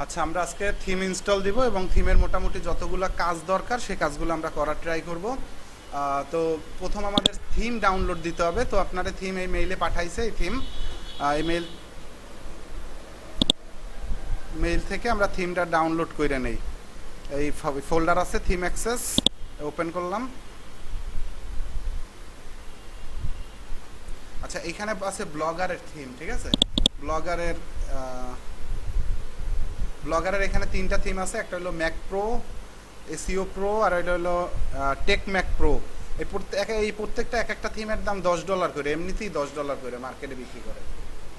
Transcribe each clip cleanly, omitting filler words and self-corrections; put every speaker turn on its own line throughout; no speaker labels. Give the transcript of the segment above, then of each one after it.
আচ্ছা, আমরা আজকে থিম ইনস্টল দিব এবং থিমের মোটামুটি যতগুলো কাজ দরকার সেই কাজগুলো আমরা করার ট্রাই করব। তো প্রথম আমাদের থিম ডাউনলোড দিতে হবে। তো আপনারা থিম এই মেইলে পাঠাইছে, এই থিম এই মেইল থেকে আমরা থিমটা ডাউনলোড করে নেই। এই ফোল্ডার আছে থিম অ্যাক্সেস, ওপেন করলাম। আচ্ছা, এখানে আছে ব্লগারের থিম, ঠিক আছে। ব্লগারের ব্লগারের এখানে তিনটা থিম আছে। একটা হলো ম্যাক প্রো, এসিও প্রো, আর এটা হলো টেক ম্যাক প্রো। এই প্রত্যেকটা এক একটা থিমের দাম $10 করে, এমনিতেই $10 করে মার্কেটে বিক্রি করে।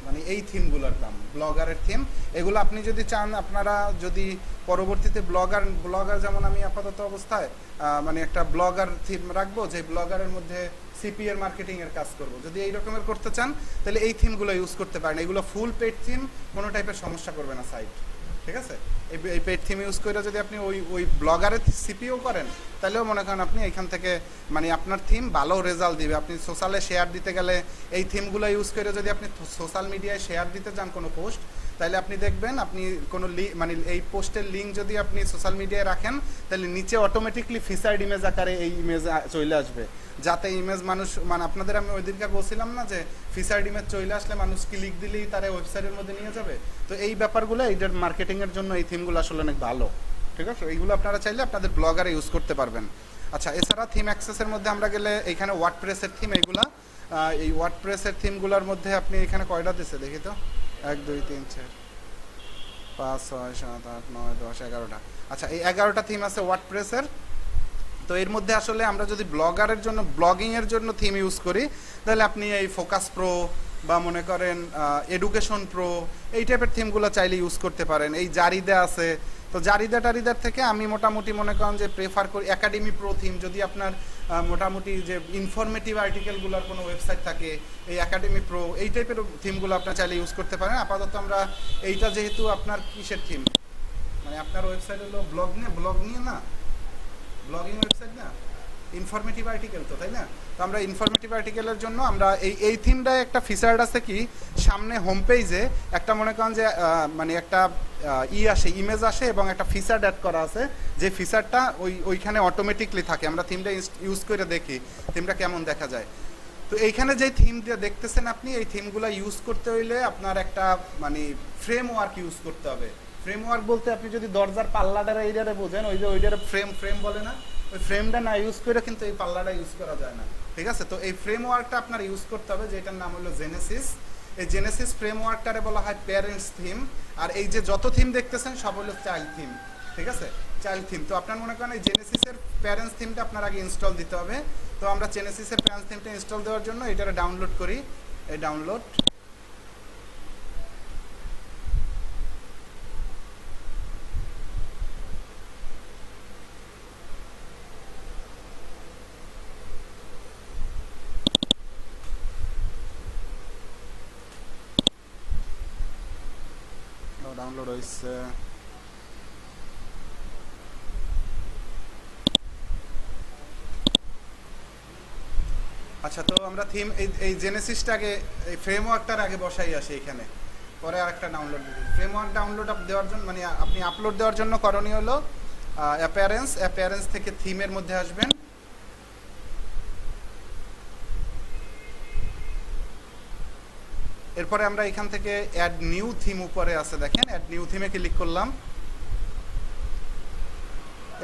মানে এই থিমগুলোর দাম, ব্লগারের থিম। এগুলো আপনি যদি চান, আপনারা যদি পরবর্তীতে ব্লগার যেমন আমি আপাতত অবস্থায় মানে একটা ব্লগার থিম রাখবো, যে ব্লগারের মধ্যে সিপি এর মার্কেটিং এর কাজ করব, যদি এই রকমের করতে চান তাহলে এই থিমগুলো ইউজ করতে পারেন। এগুলো ফুল পেড থিম, কোনো টাইপের সমস্যা করবে না সাইট, ঠিক আছে। এই পেড থিম ইউজ করে যদি আপনি ওই ব্লগারের সিপিও করেন, তাহলেও মনে করেন আপনি এখান থেকে মানে আপনার থিম ভালো রেজাল্ট দিবে। আপনি সোশ্যালে শেয়ার দিতে গেলে এই থিমগুলো ইউজ করে যদি আপনি সোশ্যাল মিডিয়ায় শেয়ার দিতে চান কোনো পোস্ট, তাহলে আপনি দেখবেন আপনি কোনো মানে এই পোস্টের লিঙ্ক যদি আপনি সোশ্যাল মিডিয়ায় রাখেন, তাহলে নিচে অটোমেটিকলি ফিচার্ড ইমেজ আকারে এই ইমেজ চলে আসবে, যাতে ইমেজ মানুষ মানে আপনাদের আমি ওই দিনকার বলছিলাম না যে ফিচার্ড ইমেজ চলে আসলে মানুষ ক্লিক দিলেই তারা ওয়েবসাইটের মধ্যে নিয়ে যাবে। তো এই ব্যাপারগুলো এইটার মার্কেটিংয়ের জন্য এই থিমগুলো আসলে অনেক ভালো, ঠিক আছে। এইগুলো আপনারা চাইলে আপনাদের ব্লগারে ইউজ করতে পারবেন। আচ্ছা, এছাড়া থিম অ্যাক্সেসের মধ্যে আমরা গেলে এইখানে ওয়ার্ডপ্রেসের থিম, এইগুলা এই ওয়ার্ডপ্রেসের থিমগুলোর মধ্যে আপনি এখানে কয়টা দিচ্ছে দেখি তো, 1 2 3 4 5 6 7 8 9 10 11টা। আচ্ছা, এই 11টা থিম আছে ওয়ার্ডপ্রেসের। তো এর মধ্যে আসলে আমরা যদি ব্লগারের জন্য, ব্লগিংয়ের জন্য থিম ইউজ করি, তাহলে আপনি এই ফোকাস প্রো বা মনে করেন এডুকেশন প্রো, এই টাইপের থিমগুলো চাইলে ইউজ করতে পারেন। এই জারিদা আছে, তো জারিদার থেকে আমি মোটামুটি মনে করেন যে প্রেফার করি একাডেমি প্রো থিম। যদি আপনার মোটামুটি যে ইনফরমেটিভ আর্টিকেলগুলোর কোনো ওয়েবসাইট থাকে, এই একাডেমি প্রো এই টাইপের থিমগুলো আপনার চাইলে ইউজ করতে পারেন। আপাতত আমরা এইটা, যেহেতু আপনার কিসের থিম, মানে আপনার ওয়েবসাইট হলো ব্লগ নিয়ে না, ব্লগিং ওয়েবসাইট না, ইনফরমেটিভ আর্টিকেল তো, তাই না। তো আমরা ইনফরমেটিভ আর্টিকেলের জন্য আমরা এই থিমটায় একটা ফিচার আছে কি, সামনে হোম পেজে একটা মনে করেন যে মানে একটা আসে, ইমেজ আসে এবং একটা ফিচার অ্যাড করা আছে, যে ফিচারটা ওইখানে অটোমেটিকলি থাকে। আমরা থিমটা ইউজ করে দেখি থিমটা কেমন দেখা যায়। তো এইখানে যে থিমটা দেখতেছেন আপনি, এই থিমগুলো ইউজ করতে হইলে আপনার একটা মানে ফ্রেমওয়ার্ক ইউজ করতে হবে। ফ্রেমওয়ার্ক বলতে আপনি যদি দরজার পাল্লাটার এইটারে বোঝেন, ওইটারে ফ্রেম বলে না, ওই ফ্রেমটা না ইউজ করে কিন্তু এই পাল্লাটা ইউজ করা যায় না, ঠিক আছে। তো এই ফ্রেমওয়ার্কটা আপনার ইউজ করতে হবে, যেটার নাম হলো জেনেসিস। এই জেনেসিস ফ্রেমওয়ার্কটারে বলা হয় প্যারেন্টস থিম। আর এই যে যত থিম দেখতেছেন সব হলো চাইল্ড থিম, ঠিক আছে, চাইল্ড থিম। তো আপনার মনে করেন এই জেনেসিসের প্যারেন্টস থিমটা আপনার আগে ইনস্টল দিতে হবে। তো আমরা জেনেসিসের প্যারেন্টস থিমটা ইনস্টল দেওয়ার জন্য এটারে ডাউনলোড করি। এই ডাউনলোড, ডাউনলোড হয়েছে। আচ্ছা, তো আমরা থিম এই জেনেসিসটাকে এই ফ্রেমওয়ার্কটার আগে বসাই আসি এখানে, পরে আরেকটা ডাউনলোড দিই। ফ্রেমওয়ার্ক ডাউনলোড দেওয়ার জন্য মানে আপনি আপলোড দেওয়ার জন্য করণীয় হলো অ্যাপিয়ারেন্স থেকে থিমের মধ্যে আসবেন। এরপরে আমরা এখান থেকে অ্যাড নিউ থিম উপরে আছে দেখেন, অ্যাড নিউ থিমে ক্লিক করলাম।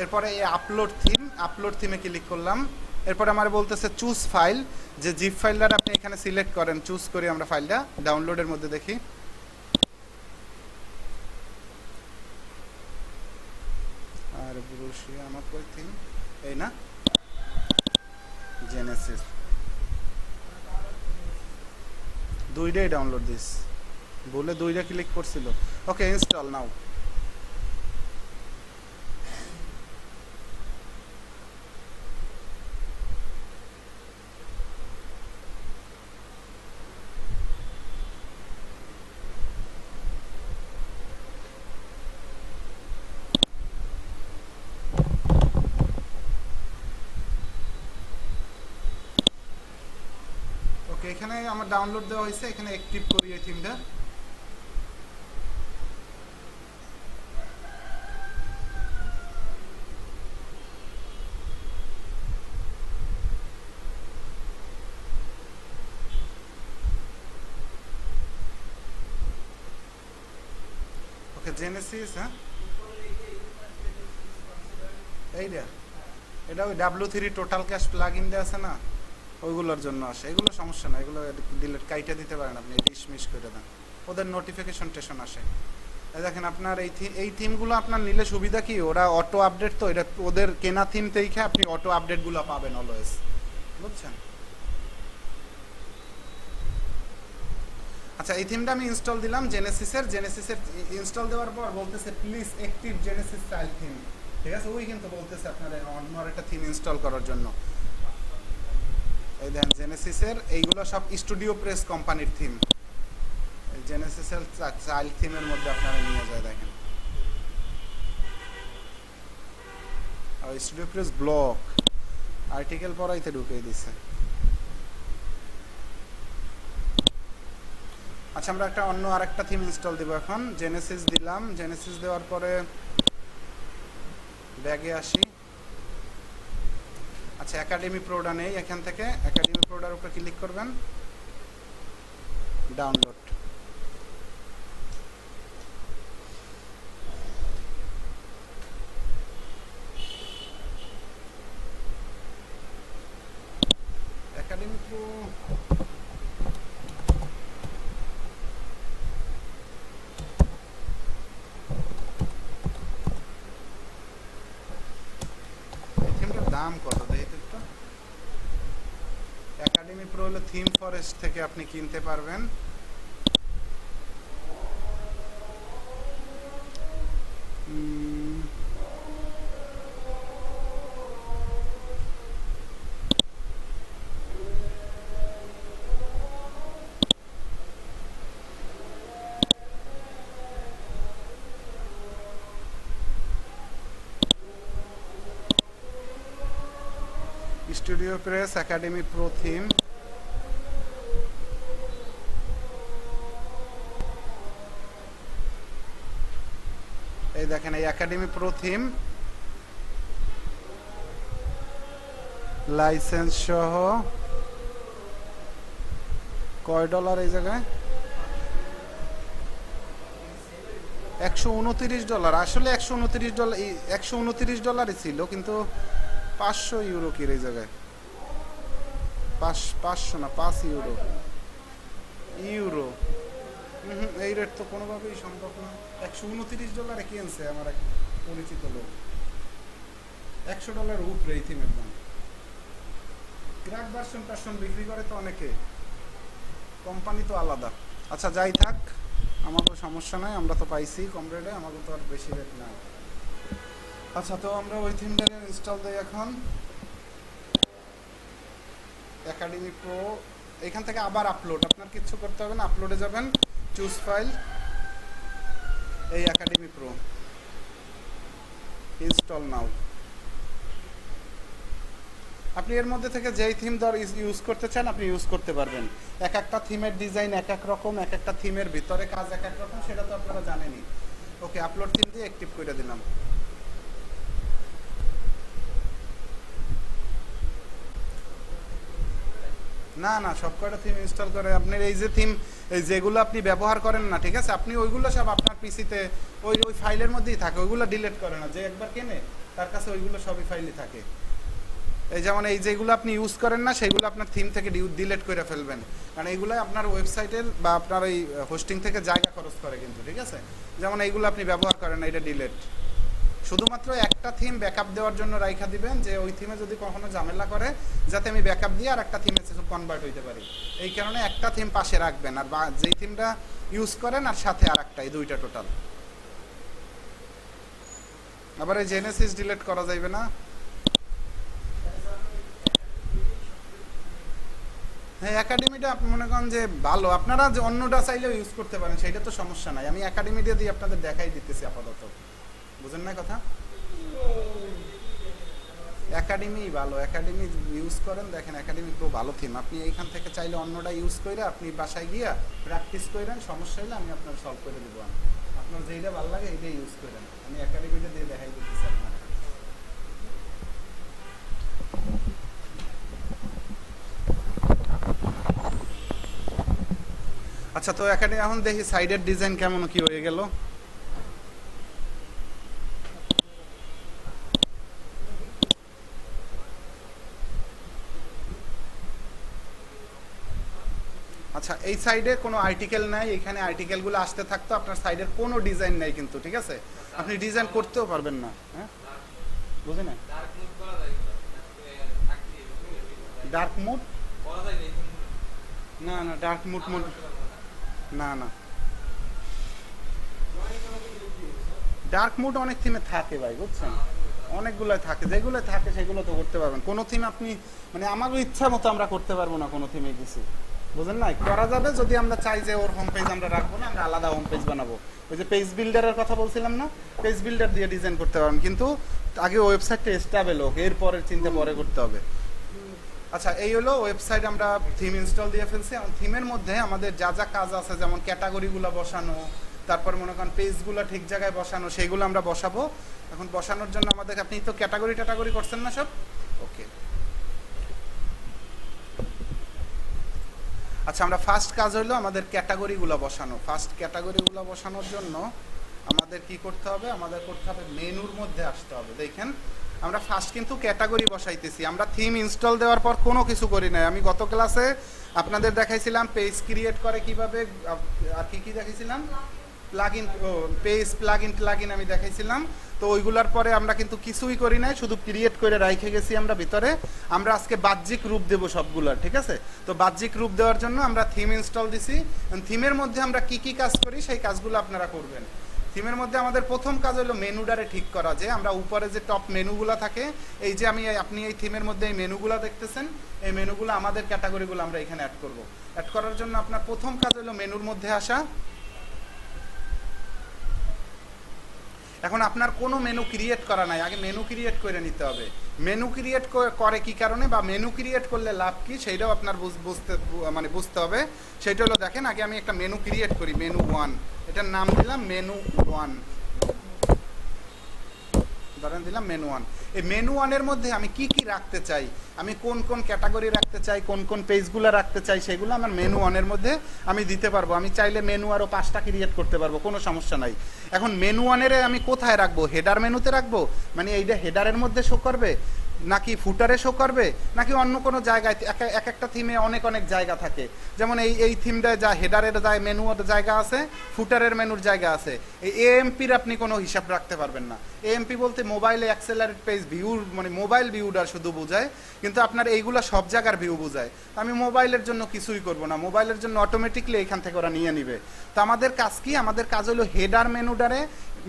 এরপরে এই আপলোড থিমে ক্লিক করলাম। এরপরে আমার বলতেছে চুজ ফাইল, যে জিপ ফাইলটা আপনি এখানে সিলেক্ট করেন। চুজ করি আমরা ফাইলটা, ডাউনলোডের মধ্যে দেখি। আর ব্রুশিয়া আমার কই থিম, এই না, জেনেসিস, দুইটাই ডাউনলোড দিস, বলে দুইটা ক্লিক করছিল। ওকে, ইনস্টল নাও। ওকে, এখানে আমার ডাউনলোড দেওয়া হয়েছে, এখানে অ্যাক্টিভ করি এই থিমটা। ওকে জেনেসিস, হ্যাঁ এইটা, এটা ওই W3 total cash plug in দিয়ে আছে না, ওইগুলোর জন্য আসে। এগুলো সমস্যা না, এগুলো ডিলিট কাইটে দিতে পারেন আপনি, ডিসমিস করে দেন, ওদের নোটিফিকেশন টেশন আসে। এই দেখেন আপনার এই থিমগুলো আপনার নিলে সুবিধা কি, ওরা অটো আপডেট, তো এটা ওদের কেনা থিম থেকে আপনি অটো আপডেটগুলো পাবেন অলওয়েজ, বুঝছেন? আচ্ছা, এই থিমটা আমি ইনস্টল দিলাম জেনেসিসের ইনস্টল দেওয়ার পর বলতেছে please active Genesis style theme, ঠিক আছে? ওই কিন্তু বলতেছে আপনার অন্য একটা থিম ইনস্টল করার জন্য। এই দেখেন জেনেসিসের এইগুলো সব স্টুডিও প্রেস কোম্পানির থিম, জেনেসিসের চাইল্ড থিমের মধ্যে আপনারা নিয়ে যায়, দেখেন স্টুডিও প্রেস ব্লক আর্টিকেল পড়াইতে ঢুকিয়ে দিছে। আচ্ছা, আমরা একটা অন্য আরেকটা থিম ইনস্টল দিব এখন। জেনেসিস দিলাম, জেনেসিস দেওয়ার পরে ব্যাগে আসি। আচ্ছা, একাডেমি প্রোডা নেই, এখান থেকে একাডেমি প্রোডার উপরে ক্লিক করবেন, ডাউনলোড। একাডেমি প্রো দাম কত দেখি তো। একাডেমি প্রো হলো থিম ফরেস্ট থেকে আপনি কিনতে পারবেন। Studio press academy pro theme, এই দেখেন এই একাডেমি প্রো থিম লাইসেন্স সহ কয় ডলার এই জায়গায়? $129। আসলে $129, $129 ছিল, কিন্তু 500 ইউরো কি এই জায়গায়? 500 না, 5 ইউরো। এই রেট তো কোনোভাবেই সম্ভব না। $129 কিনছে আমার এক পরিচিত লোক, $100 উপরে এই থিমের দাম। ক্র্যাক ভার্সন বিক্রি করে তো অনেকে, কোম্পানি তো আলাদা। আচ্ছা, যাই থাক, আমারও সমস্যা নাই, আমরা তো পাইছি কম রেটে, আমাকে তো আর বেশি রেট না। আচ্ছা, তো আমরা ওই থিমটাকে ইনস্টল দিই এখন। একাডেমি প্রো, এখান থেকে আবার আপলোড, আপনার কিচ্ছু করতে হবে না, আপলোডে যাবেন, চুজ ফাইল, এই একাডেমি প্রো ইনস্টল নাও। আপনি এর মধ্যে থেকে যেই থিম ইউজ করতে চান আপনি ইউজ করতে পারবেন। এক একটা থিমের ডিজাইন এক এক রকম, এক একটা থিমের ভিতরে কাজ এক এক রকম, সেটা তো আপনারা জানেনই। ওকে, আপলোড থিম দিয়ে অ্যাক্টিভ করে দিলাম। না না, সব কয়টা থিম ইনস্টল করে আপনার এই যে থিম, এই যেগুলো আপনি ব্যবহার করেন না, ঠিক আছে, আপনি ওইগুলো সব আপনার পিসিতে ওই ফাইলের মধ্যেই থাকে, ওইগুলো ডিলিট করে না। যে একবার কেনে তার কাছে ওইগুলো সবই ফাইলই থাকে। এই যেমন এই যেগুলো আপনি ইউজ করেন না সেগুলো আপনার থিম থেকে ডিলিট করে ফেলবেন, কারণ এইগুলো আপনার ওয়েবসাইটের বা আপনার এই হোস্টিং থেকে জায়গা খরচ করে কিন্তু, ঠিক আছে? যেমন এইগুলো আপনি ব্যবহার করেন না, এটা ডিলিট। শুধুমাত্র একটা থিম ব্যাকআপ দেওয়ার জন্য রাইখা দিবেন, যে ওই থিমে যদি কখনো ঝামেলা করে যাতে আমি ব্যাকআপ দিয়ে আর একটা থিমে কনভার্ট হইতে পারি। এই কারণে একটা থিম পাশে রাখবেন, আর যেই থিমটা ইউজ করেন আর সাথে আর একটা, এই দুইটা টোটাল। আবার এই জেনেসিস ডিলিট করা যাবে না। হ্যাঁ, একাডেমিটা আপনি মনে করেন যে ভালো, আপনারা যে অন্যটা চাইলেও ইউজ করতে পারেন, সেইটা তো সমস্যা নাই। আমি একাডেমিটা দিয়ে আপনাদের দেখাই দিতেছি আপাতত, বুঝেন না কথা? একাডেমি ভালো, একাডেমি ইউজ করেন, দেখেন একাডেমি প্রো ভালো থিম। আপনি এইখান থেকে চাইলে অন্যটা ইউজ করে আপনি বাসায় গিয়া প্র্যাকটিস করেন, সমস্যা হলে আমি আপনার সলভ করে দেবো। আপনার যেইটা ভালো লাগে এইটাই ইউজ করেন, আমি একাডেমিটা দিয়ে দেখাই দিতেছি আপনার। আচ্ছা, তো এখানে এখন দেখি সাইডের ডিজাইন কেমন কি হয়ে গেল। আচ্ছা, এই সাইডে কোনো আর্টিকেল নাই, এখানে আর্টিকেলগুলো আসতে থাকতো, আপনার সাইডের কোনো ডিজাইন নাই কিন্তু, ঠিক আছে? আপনি ডিজাইন করতেও পারবেন না। হ্যাঁ, বুঝে না? ডার্ক মুড না, না ডার্ক মুড না, না ডার্ক মুড অনেক থিমে থাকে ভাই, বুঝছেন? অনেকগুলো থাকে, যেগুলো থাকে সেগুলো তো করতে পারবেন। কোনো থিম আপনি মানে আমারও ইচ্ছা মতো আমরা করতে পারবো না কোনো থিমে কিছু, বুঝলেন না? করা যাবে যদি আমরা চাই যে ওর হোম পেজ আমরা রাখবো না, আমরা আলাদা হোম পেজ বানাবো। ওই যে পেজ বিল্ডারের কথা বলছিলাম না, পেজ বিল্ডার দিয়ে ডিজাইন করতে পারবেন, কিন্তু আগে ওয়েবসাইটটা স্টেবল হোক, এরপরের চিন্তা পরে করতে হবে। আচ্ছা, এই হলো ওয়েবসাইট, আমরা থিম ইনস্টল দিয়ে ফেলছি। থিমের মধ্যে আমাদের যা যা কাজ আছে, যেমন ক্যাটাগরিগুলো বসানো, তারপর মনে করেন পেজগুলো ঠিক জায়গায় বসানো, সেইগুলো আমরা বসাবো। এখন বসানোর জন্য আমাদের, আপনি তো ক্যাটাগরি করছেন না সব? ওকে, আচ্ছা, আমরা ফার্স্ট কাজ হলো আমাদের ক্যাটাগরিগুলো বসানো। ফার্স্ট ক্যাটাগরিগুলো বসানোর জন্য আমাদের কি করতে হবে? আমাদের করতে হবে মেনুর মধ্যে আসতে হবে। দেখেন, আমরা ফার্স্ট কিন্তু ক্যাটাগরি বসাইতেছি, আমরা থিম ইনস্টল দেওয়ার পর কোনো কিছু করি নাই। আমি গত ক্লাসে আপনাদের দেখাইছিলাম পেজ ক্রিয়েট করে কিভাবে, আর কি কি দেখাইছিলাম, প্লাগইন, পেজ প্লাগইন আমি দেখাইছিলাম। তো ওইগুলার পরে আমরা কিন্তু কিছুই করি নাই, শুধু ক্রিয়েট করে রাইখে গেছি আমরা ভিতরে। আমরা আজকে বাহ্যিক রূপ দেব সবগুলার, ঠিক আছে? তো বাহ্যিক রূপ দেওয়ার জন্য আমরা থিম ইনস্টল দিছি। থিমের মধ্যে আমরা কি কি কাজ করি সেই কাজগুলো আপনারা করবেন। থিমের মধ্যে আমাদের প্রথম কাজ হলো মেনুডারে ঠিক করা, যে আমরা উপরে যে টপ মেনুগুলো থাকে, এই যে আপনি এই থিমের মধ্যে এই মেনুগুলো দেখতেছেন, এই মেনুগুলো আমাদের ক্যাটাগরিগুলো আমরা এখানে অ্যাড করব। অ্যাড করার জন্য আপনার প্রথম কাজ হলো মেনুর মধ্যে আসা। এখন আপনার কোনো মেনু ক্রিয়েট করা নাই, আগে মেনু ক্রিয়েট করে নিতে হবে। মেনু ক্রিয়েট করে কি কারণে, বা মেনু ক্রিয়েট করলে লাভ কি, সেইটাও আপনার বুঝতে হবে। সেটা হলো, দেখেন, আগে আমি একটা মেনু ক্রিয়েট করি, মেনু 1, এটার নাম দিলাম মেনু 1, ধরেন দিলাম মেনু 1। এই মেনু 1-এর মধ্যে আমি কি কি রাখতে চাই, আমি কোন কোন ক্যাটাগরি রাখতে চাই, কোন কোন পেজগুলো রাখতে চাই, সেগুলো আমার মেনু 1-এর মধ্যে আমি দিতে পারবো। আমি চাইলে মেনু আরও 5টা ক্রিয়েট করতে পারবো, কোনো সমস্যা নাই। এখন মেনু 1-এর আমি কোথায় রাখবো? হেডার মেনুতে রাখবো, মানে এইটা হেডারের মধ্যে শো করবে, নাকি ফুটারে শো করবে, নাকি অন্য কোনো জায়গায়? এক একটা থিমে অনেক অনেক জায়গা থাকে, যেমন এই থিমটায় যা হেডারের মেনুর জায়গা আছে, ফুটারের মেনুর জায়গা আছে। এই এএমপির আপনি কোনো হিসাব রাখতে পারবেন না। এএমপি বলতে মোবাইলে অ্যাক্সেলারেট পেজ ভিউর, মানে মোবাইল ভিউটা শুধু বোঝায়, কিন্তু আপনার এইগুলো সব জায়গার ভিউ বোঝায়। আমি মোবাইলের জন্য কিছুই করব না, মোবাইলের জন্য অটোমেটিকলি এখান থেকে ওরা নিয়ে নিবে। তো আমাদের কাজ কি? আমাদের কাজ হলো হেডার মেনুডারে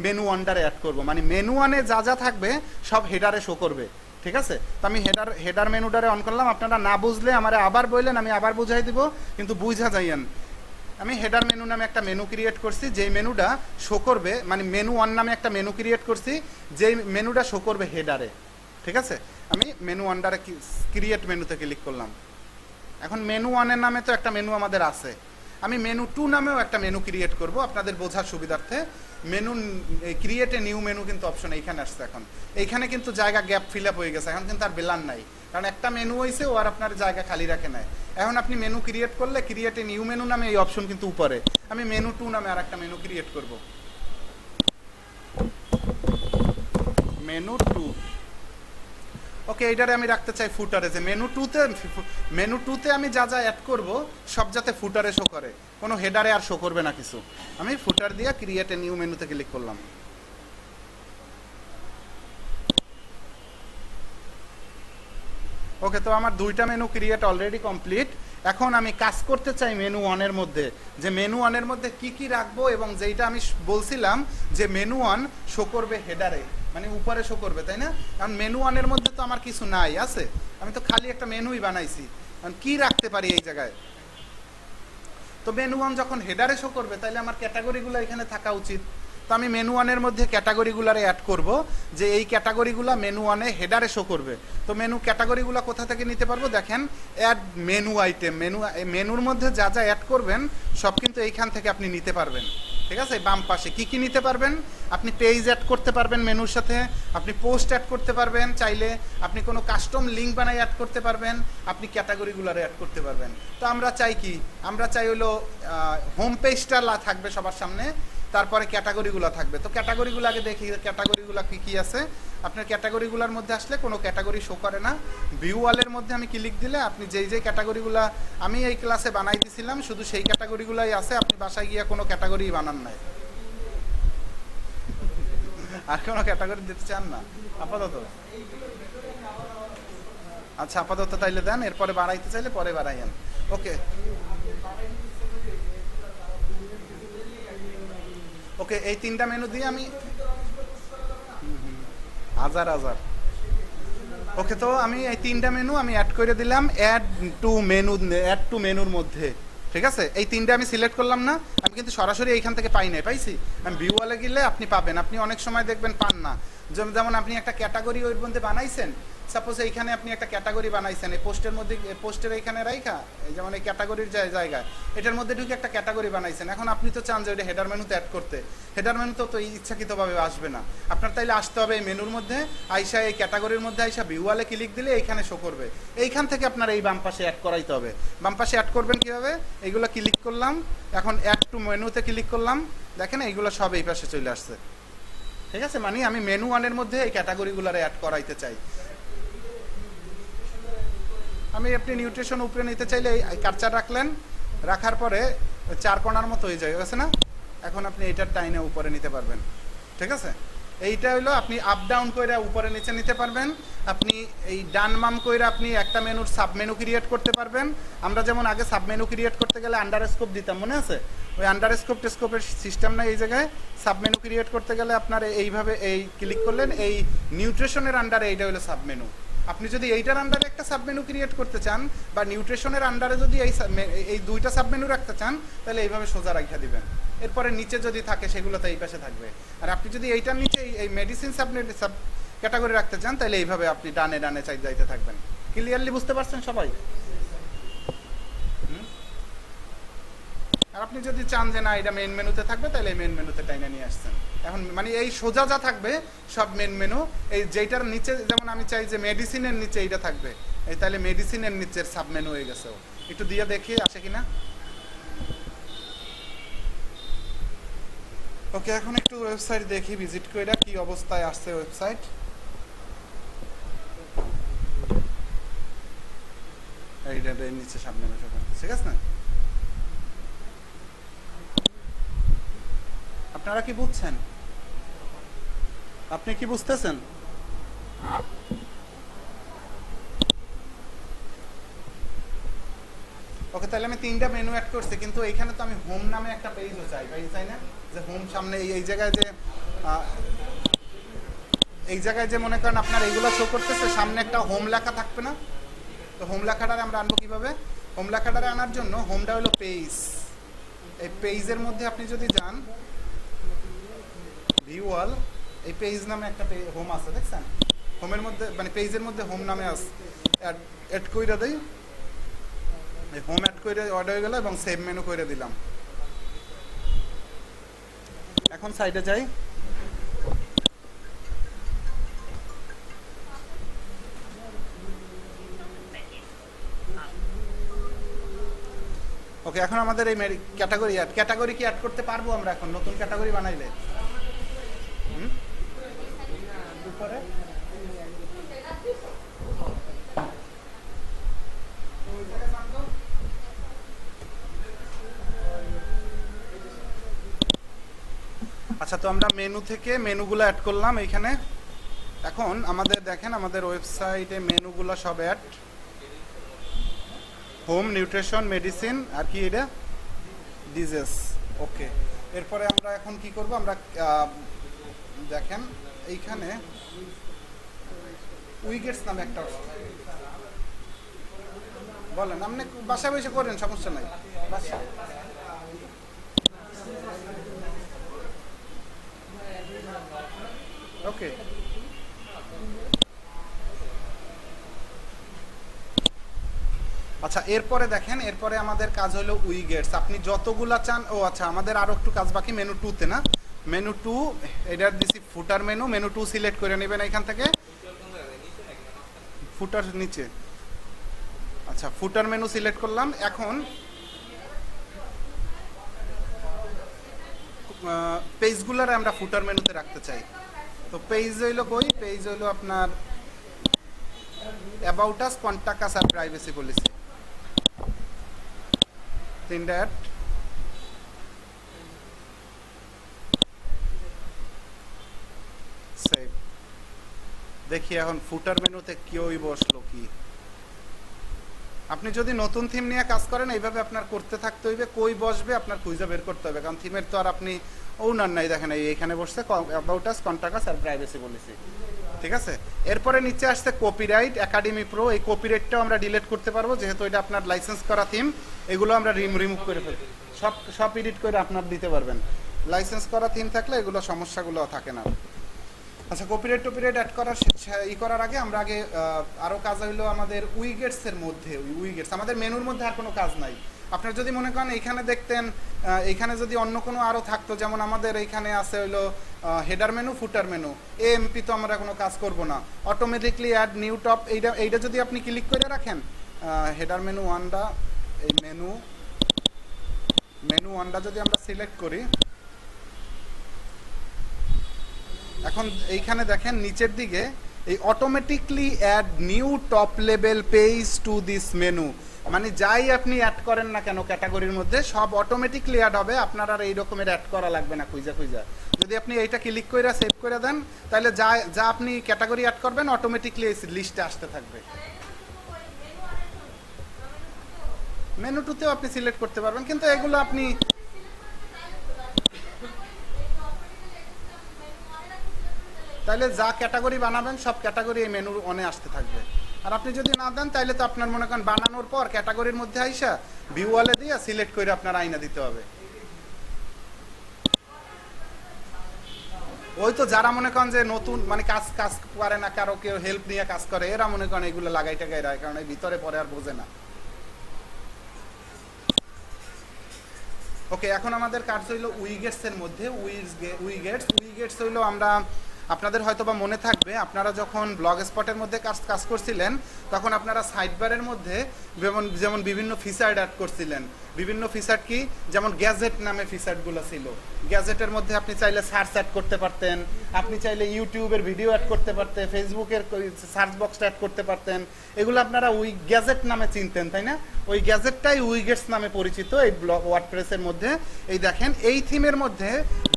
মেনু 1-ডারে অ্যাড করবো, মানে মেনু 1-এ যা যা থাকবে সব হেডারে শো করবে, ঠিক আছে? তো আমি হেডার মেনুডারে অন করলাম। আপনারা না বুঝলে আমার আবার বললেন, আমি আবার বুঝাই দিব, কিন্তু বুঝা যাইয়েন। আমি হেডার মেনু নামে একটা মেনু ক্রিয়েট করছি, যেই মেনুটা শো করবে, মানে মেনু 1 নামে একটা মেনু ক্রিয়েট করছি, যেই মেনুটা শো করবে হেডারে, ঠিক আছে? আমি মেনু 1-ডারে ক্রিয়েট মেনুতে ক্লিক করলাম। এখন মেনু 1-এর নামে তো একটা মেনু আমাদের আছে, আমি মেনু 2 নামেও একটা মেনু ক্রিয়েট করব আপনাদের বোঝার সুবিধার্থে। Menu create a new menu কিন্তু অপশন এইখানে আসছে। এখন এইখানে কিন্তু জায়গা গ্যাপ ফিল আপ হয়ে গেছে, এখন কিন্তু আর বেলার নাই, কারণ একটা মেনু হয়েছে, ও আর আপনার জায়গা খালি রাখে নাই। এখন আপনি মেনু ক্রিয়েট করলে ক্রিয়েট এ নিউ মেনু নামে এই অপশন কিন্তু উপরে। আমি মেনু 2 নামে আর একটা মেনু ক্রিয়েট করব, মেনু 2। ওকে, এইটারে আমি রাখতে চাই ফুটারে, যে মেনু 2-তে আমি যা যা অ্যাড করব সব যাতে ফুটারে শো করে, কোনো হেডারে আর শো করবে না কিছু। আমি ফুটার দিয়ে ক্রিয়েট এ নিউ মেনুতে ক্লিক করলাম। ওকে, তো আমার 2টা মেনু ক্রিয়েট অলরেডি কমপ্লিট। এখন আমি কাজ করতে চাই মেনু 1-এর মধ্যে, যে মেনু 1-এর মধ্যে কি কি রাখবো, এবং যেইটা আমি বলছিলাম যে মেনু 1 শো করবে হেডারে, মানে উপরে শো করবে, তাই না? কারণ মেনু 1-এর মধ্যে তো আমার কিছু নাই আছে, আমি তো খালি একটা মেনুই বানাইছি। কারণ কি রাখতে পারি এই জায়গায়? তো মেনু 1 যখন হেডারে শো করবে, তাহলে আমার ক্যাটাগরিগুলো এখানে থাকা উচিত। তো আমি মেনু 1-এর মধ্যে ক্যাটাগরিগুলারে অ্যাড করব, যে এই ক্যাটাগরিগুলো মেনু 1-এ হেডারে শো করবে। তো ক্যাটাগরিগুলো কোথা থেকে নিতে পারবো? দেখেন, অ্যাড মেনু আইটেম, মেনুর মধ্যে যা যা অ্যাড করবেন সব কিন্তু এইখান থেকে আপনি নিতে পারবেন, ঠিক আছে? বাম পাশে কি কি নিতে পারবেন? আপনি পেজ অ্যাড করতে পারবেন মেনুর সাথে, আপনি পোস্ট অ্যাড করতে পারবেন, চাইলে আপনি কোনো কাস্টম লিঙ্ক বানাই অ্যাড করতে পারবেন, আপনি ক্যাটাগরিগুলারে অ্যাড করতে পারবেন। তো আমরা চাই কি? আমরা চাই হলো হোম পেজটা থাকবে সবার সামনে, তারপরে ক্যাটাগরিগুলো থাকবে। তো ক্যাটাগরিগুলো আগে দেখি ক্যাটাগরিগুলো কী কী আছে। আপনার ক্যাটাগরিগুলোর মধ্যে আসলে কোনো ক্যাটাগরি শো করে না। ভিউ ওয়ালের মধ্যে আমি ক্লিক দিলে আপনি যেই ক্যাটাগরিগুলো আমি এই ক্লাসে বানাই দিয়েছিলাম শুধু সেই ক্যাটাগরিগুলোই আছে, আপনি বাসায় গিয়ে কোনো ক্যাটাগরি বানান নাই। আর কোনো ক্যাটাগরি দিতে চান না আপাতত? আচ্ছা আপাতত তাইলে দেন, এরপরে বাড়াইতে চাইলে পরে বাড়াইয়েন। ওকে ওকে, এই 3টা মেনু দিয়ে আমি হাজার হাজার। ওকে, তো আমি এই 3টা মেনু আমি অ্যাড করে দিলাম অ্যাড টু মেনুর মধ্যে। ঠিক আছে, এই 3টে আমি সিলেক্ট করলাম না, আমি কিন্তু সরাসরি এইখান থেকে পাই নাই, পাইছি আমি ভিউ ওয়ালে গেলে আপনি পাবেন। আপনি অনেক সময় দেখবেন পান না, যেমন আপনি একটা ক্যাটাগরি ওর মধ্যে বানাইছেন, সাপোজ এইখানে আপনি একটা ক্যাটাগরি বানাইছেন, এই পোস্টের মধ্যে পোস্টের এইখানে রাইখা এই যেমন এই ক্যাটাগরির জায়গায় এটার মধ্যে ঢুকে একটা ক্যাটাগরি বানাইছেন। এখন আপনি তো চান যে ওইটা হেডার মেনুতে অ্যাড করতে, হেডার মেনু তো ইচ্ছাকৃতভাবে আসবে না, আপনার তাইলে আসতে হবে এই মেনুর মধ্যে আইসা, এই ক্যাটাগরির মধ্যে আইসা ভিউ ওয়ালে ক্লিক দিলে এইখানে শো করবে। এইখান থেকে আপনার এই বাম পাশে অ্যাড করাইতে হবে। বাম পাশে অ্যাড করবেন কীভাবে? এইগুলো ক্লিক করলাম, এখন অ্যাড টু মেনুতে ক্লিক করলাম, দেখেন এইগুলো সব এই পাশে চলে আসছে। ঠিক আছে, মানে আমি মেনু ওয়ানের মধ্যে এই ক্যাটাগরিগুলোর অ্যাড করাইতে চাই। আমি আপনি নিউট্রিশন উপরে নিতে চাইলে এই কার্সার রাখলেন, রাখার পরে 4 কোণার মতো হয়ে যায়, গেছে না? এখন আপনি এইটার টাইনে উপরে নিতে পারবেন। ঠিক আছে, এইটা হলো আপনি আপ ডাউন করে উপরে নিচে নিতে পারবেন। আপনি এই ডান বাম করে আপনি একটা মেনুর সাব মেনু ক্রিয়েট করতে পারবেন। আমরা যেমন আগে সাব মেনু ক্রিয়েট করতে গেলে আন্ডারস্কোপ দিতাম, মনে আছে? ওই আন্ডারস্কোপ টেস্কোপের সিস্টেম না, এই জায়গায় সাব মেনু ক্রিয়েট করতে গেলে আপনার এইভাবে এই ক্লিক করলেন, এই নিউট্রিশনের আন্ডারে এইটা হলো সাব মেনু। আপনি যদি এইটার আন্ডারে একটা সাবমেনু ক্রিয়েট করতে চান বা নিউট্রিশনের আন্ডারে যদি এই 2টা সাবমেনু রাখতে চান, তাহলে এইভাবে সোজা রাখা দিবেন। এরপরে নিচে যদি থাকে সেগুলো তো এই পাশে থাকবে। আর আপনি যদি এইটার নিচে এই মেডিসিন সাব ক্যাটাগরি রাখতে চান, তাহলে এইভাবে আপনি ডানে ডানে যাইতে থাকবেন। ক্লিয়ারলি বুঝতে পারছেন সবাই? আর আপনি যদি চান যে না এটা মেন মেনুতে থাকবে, তাহলে মেন মেনুতে টাইনে নিয়ে আসছেন। এখন মানে এই সোজা যা থাকবে সব মেন মেনু, এই যেটার নিচে যেমন আমি চাই যে মেডিসিনের নিচে এইটা থাকবে, এই তাহলে মেডিসিনের নিচের সাব মেনু হয়ে গেছে। একটু দিয়ে দেখি আসে কিনা। ওকে, এখন একটু ওয়েবসাইট দেখি ভিজিট করে কি অবস্থায় আসছে ওয়েবসাইট। এইটা নিচে সাব মেনু, ঠিক আছে না? আপনারা কি বুঝছেন? আপনি কি বুঝতেছেন? ওকে, তাহলে আমি 3টা মেনু অ্যাড করছি, কিন্তু এইখানে তো আমি হোম নামে একটা পেজও চাই না? যে হোম সামনে এই জায়গায় যে মনে করেন আপনার এইগুলো শো করতেছে, সামনে একটা হোম লেখা থাকবে না? তো হোম লেখাটারে আমরা আনবো কিভাবে? হোম লেখাটারে আনার জন্য হোমটা হলো পেজ। এই পেজের মধ্যে আপনি যদি যান ভিউ ওয়াল, এই পেজ নামে একটা হোম আছে, দেখছেন? হোমের মধ্যে মানে পেজের মধ্যে হোম নামে আছে, অ্যাড কইরা দেই, এই হোম অ্যাড করে অর্ডার হয়ে গেল এবং সেভ মেনু করে দিলাম। এখন সাইডে যাই। ওকে, এখন আমাদের এই ক্যাটাগরি কি অ্যাড করতে পারবো আমরা এখন নতুন ক্যাটাগরি বানাইলে? উপরে আচ্ছা, তো আমরা মেনু থেকে মেনুগুলো অ্যাড করলাম এইখানে। এখন আমাদের দেখেন আমাদের ওয়েবসাইটে মেনুগুলো সব অ্যাড, হোম, নিউট্রিশন, মেডিসিন, আর কি এটা ডিজিজ। ওকে, এরপরে আমরা এখন কি করব? আমরা দেখেন এইখানে উইগেটস নামে একটা বলেন, আপনি বাসা বসে করেন, সমস্যা নাই। বাসা ওকে, আচ্ছা এরপরে দেখেন, এরপরে আমাদের কাজ হলো উইগেটস। আপনি যতগুলা চান। ও আচ্ছা, আমাদের আরো একটু কাজ বাকি মেনু 2-তে না? মেনু 2 এটার দিছি ফুটার মেনু, মেনু 2 সিলেক্ট করে নেবেন এখান থেকে, ফুটার নিচে। আচ্ছা, ফুটার মেনু সিলেক্ট করলাম। এখন পেজগুলার আমরা ফুটার মেনুতে রাখতে চাই। তো পেজ হইলো কই, পেজ হইলো আপনার অ্যাবাউট আস, কন্টাক্ট আস আর প্রাইভেসি পলিসি, তিনটা অ্যাড। সেভ। দেখি এখন ফুটার মেনুতে কেউই বসলো কি। আপনি যদি নতুন থিম নিয়ে কাজ করেন এইভাবে আপনার করতে থাকতে হইবে, কই বসবে আপনার খুঁজে বের করতে হবে, কারণ থিমের তো আর আপনি ওনার নাই। দেখেন এইখানে বসছে অ্যাবাউট আস, কন্টাক্ট আস আর প্রাইভেসি পলিসি, ঠিক আছে। এরপরে নিচে আসছে কপিরাইট একাডেমি প্রো। এই কপিরাইটটাও আমরা ডিলিট করতে পারবো, যেহেতু এটা আপনার লাইসেন্স করা থিম। এগুলো আমরা রিমুভ করে ফেলবো, সব এডিট করে আপনার দিতে পারবেন। লাইসেন্স করা থিম থাকলে এগুলো সমস্যাগুলো থাকে না। আচ্ছা, কপিরাইট টপিরাইট অ্যাড করার আগে আমরা আরও কাজ হইলো আমাদের উইগেটসের মধ্যে। উইগেটস আমাদের মেনুর মধ্যে আর কোনো কাজ নাই। আপনার যদি মনে করেন এইখানে দেখতেন, এইখানে যদি অন্য কোনো আরও থাকতো, যেমন আমাদের এইখানে আছে হইলো হেডার মেনু, ফুটার মেনু, এএমপি তো আমরা কোনো কাজ করব না। অটোমেটিকলি অ্যাড নিউ টপ, এইটা যদি আপনি ক্লিক করে রাখেন, হেডার মেনু ওয়ানটা, এই মেনু ওয়ানটা যদি আমরা সিলেক্ট করি, এখন এইখানে দেখেন নিচের দিকে এই automatically add new top level page to this menu, মানে যাই আপনি অ্যাড করেন না কেন ক্যাটাগরির মধ্যে সব অটোমেটিকলি অ্যাড হবে, আপনার আর এই রকমের অ্যাড করা লাগবে না খুঁজা। যদি আপনি এইটা ক্লিক করে সেভ করে দেন, তাহলে যা আপনি ক্যাটাগরি অ্যাড করবেন অটোমেটিকলি এই লিস্টে আসতে থাকবে। মেনু টুতেও আপনি সিলেক্ট করতে পারবেন, কিন্তু এগুলো আপনি তাহলে যা ক্যাটাগরি বানাবেন সব ক্যাটাগরি এই মেনুর অনে আসতে থাকবে। আর আপনি যদি না দেন তাহলে তো আপনার মনে করেন বানানোর পর ক্যাটাগরির মধ্যে আইসা ভিউ ওয়ালে দিয়ে সিলেক্ট করে আপনার আইনা দিতে হবে। ওই তো যারা মনে করেন যে নতুন মানে কাজ করে না, কারো কেউ হেল্প নিয়ে কাজ করে, এরা মনে করেন এগুলো লাগাই টাগাই রায়, কারণ এই ভিতরে পরে আর বোঝে না। ওকে, এখন আমাদের কাজ হইলো উইগেটসের মধ্যে। উইগেটস হইলো আমরা, আপনাদের হয়তো বা মনে থাকবে আপনারা যখন ব্লগ স্পটের মধ্যে কাজ করছিলেন তখন আপনারা সাইড বারের মধ্যে যেমন বিভিন্ন ফিচার অ্যাড করছিলেন। বিভিন্ন ফিচার কি, যেমন গ্যাজেট নামে ফিচারগুলো ছিল। গ্যাজেটের মধ্যে আপনি চাইলে সার্চ অ্যাড করতে পারতেন, আপনি চাইলে ইউটিউবের ভিডিও অ্যাড করতে পারতেন, ফেসবুকের সার্চ বক্সটা অ্যাড করতে পারতেন। এগুলো আপনারা গ্যাজেট নামে চিনতেন, তাই না? ওই গ্যাজেটটাই উইগেটস নামে পরিচিত এই ওয়ার্ডপ্রেসের মধ্যে। এই দেখেন এই থিমের মধ্যে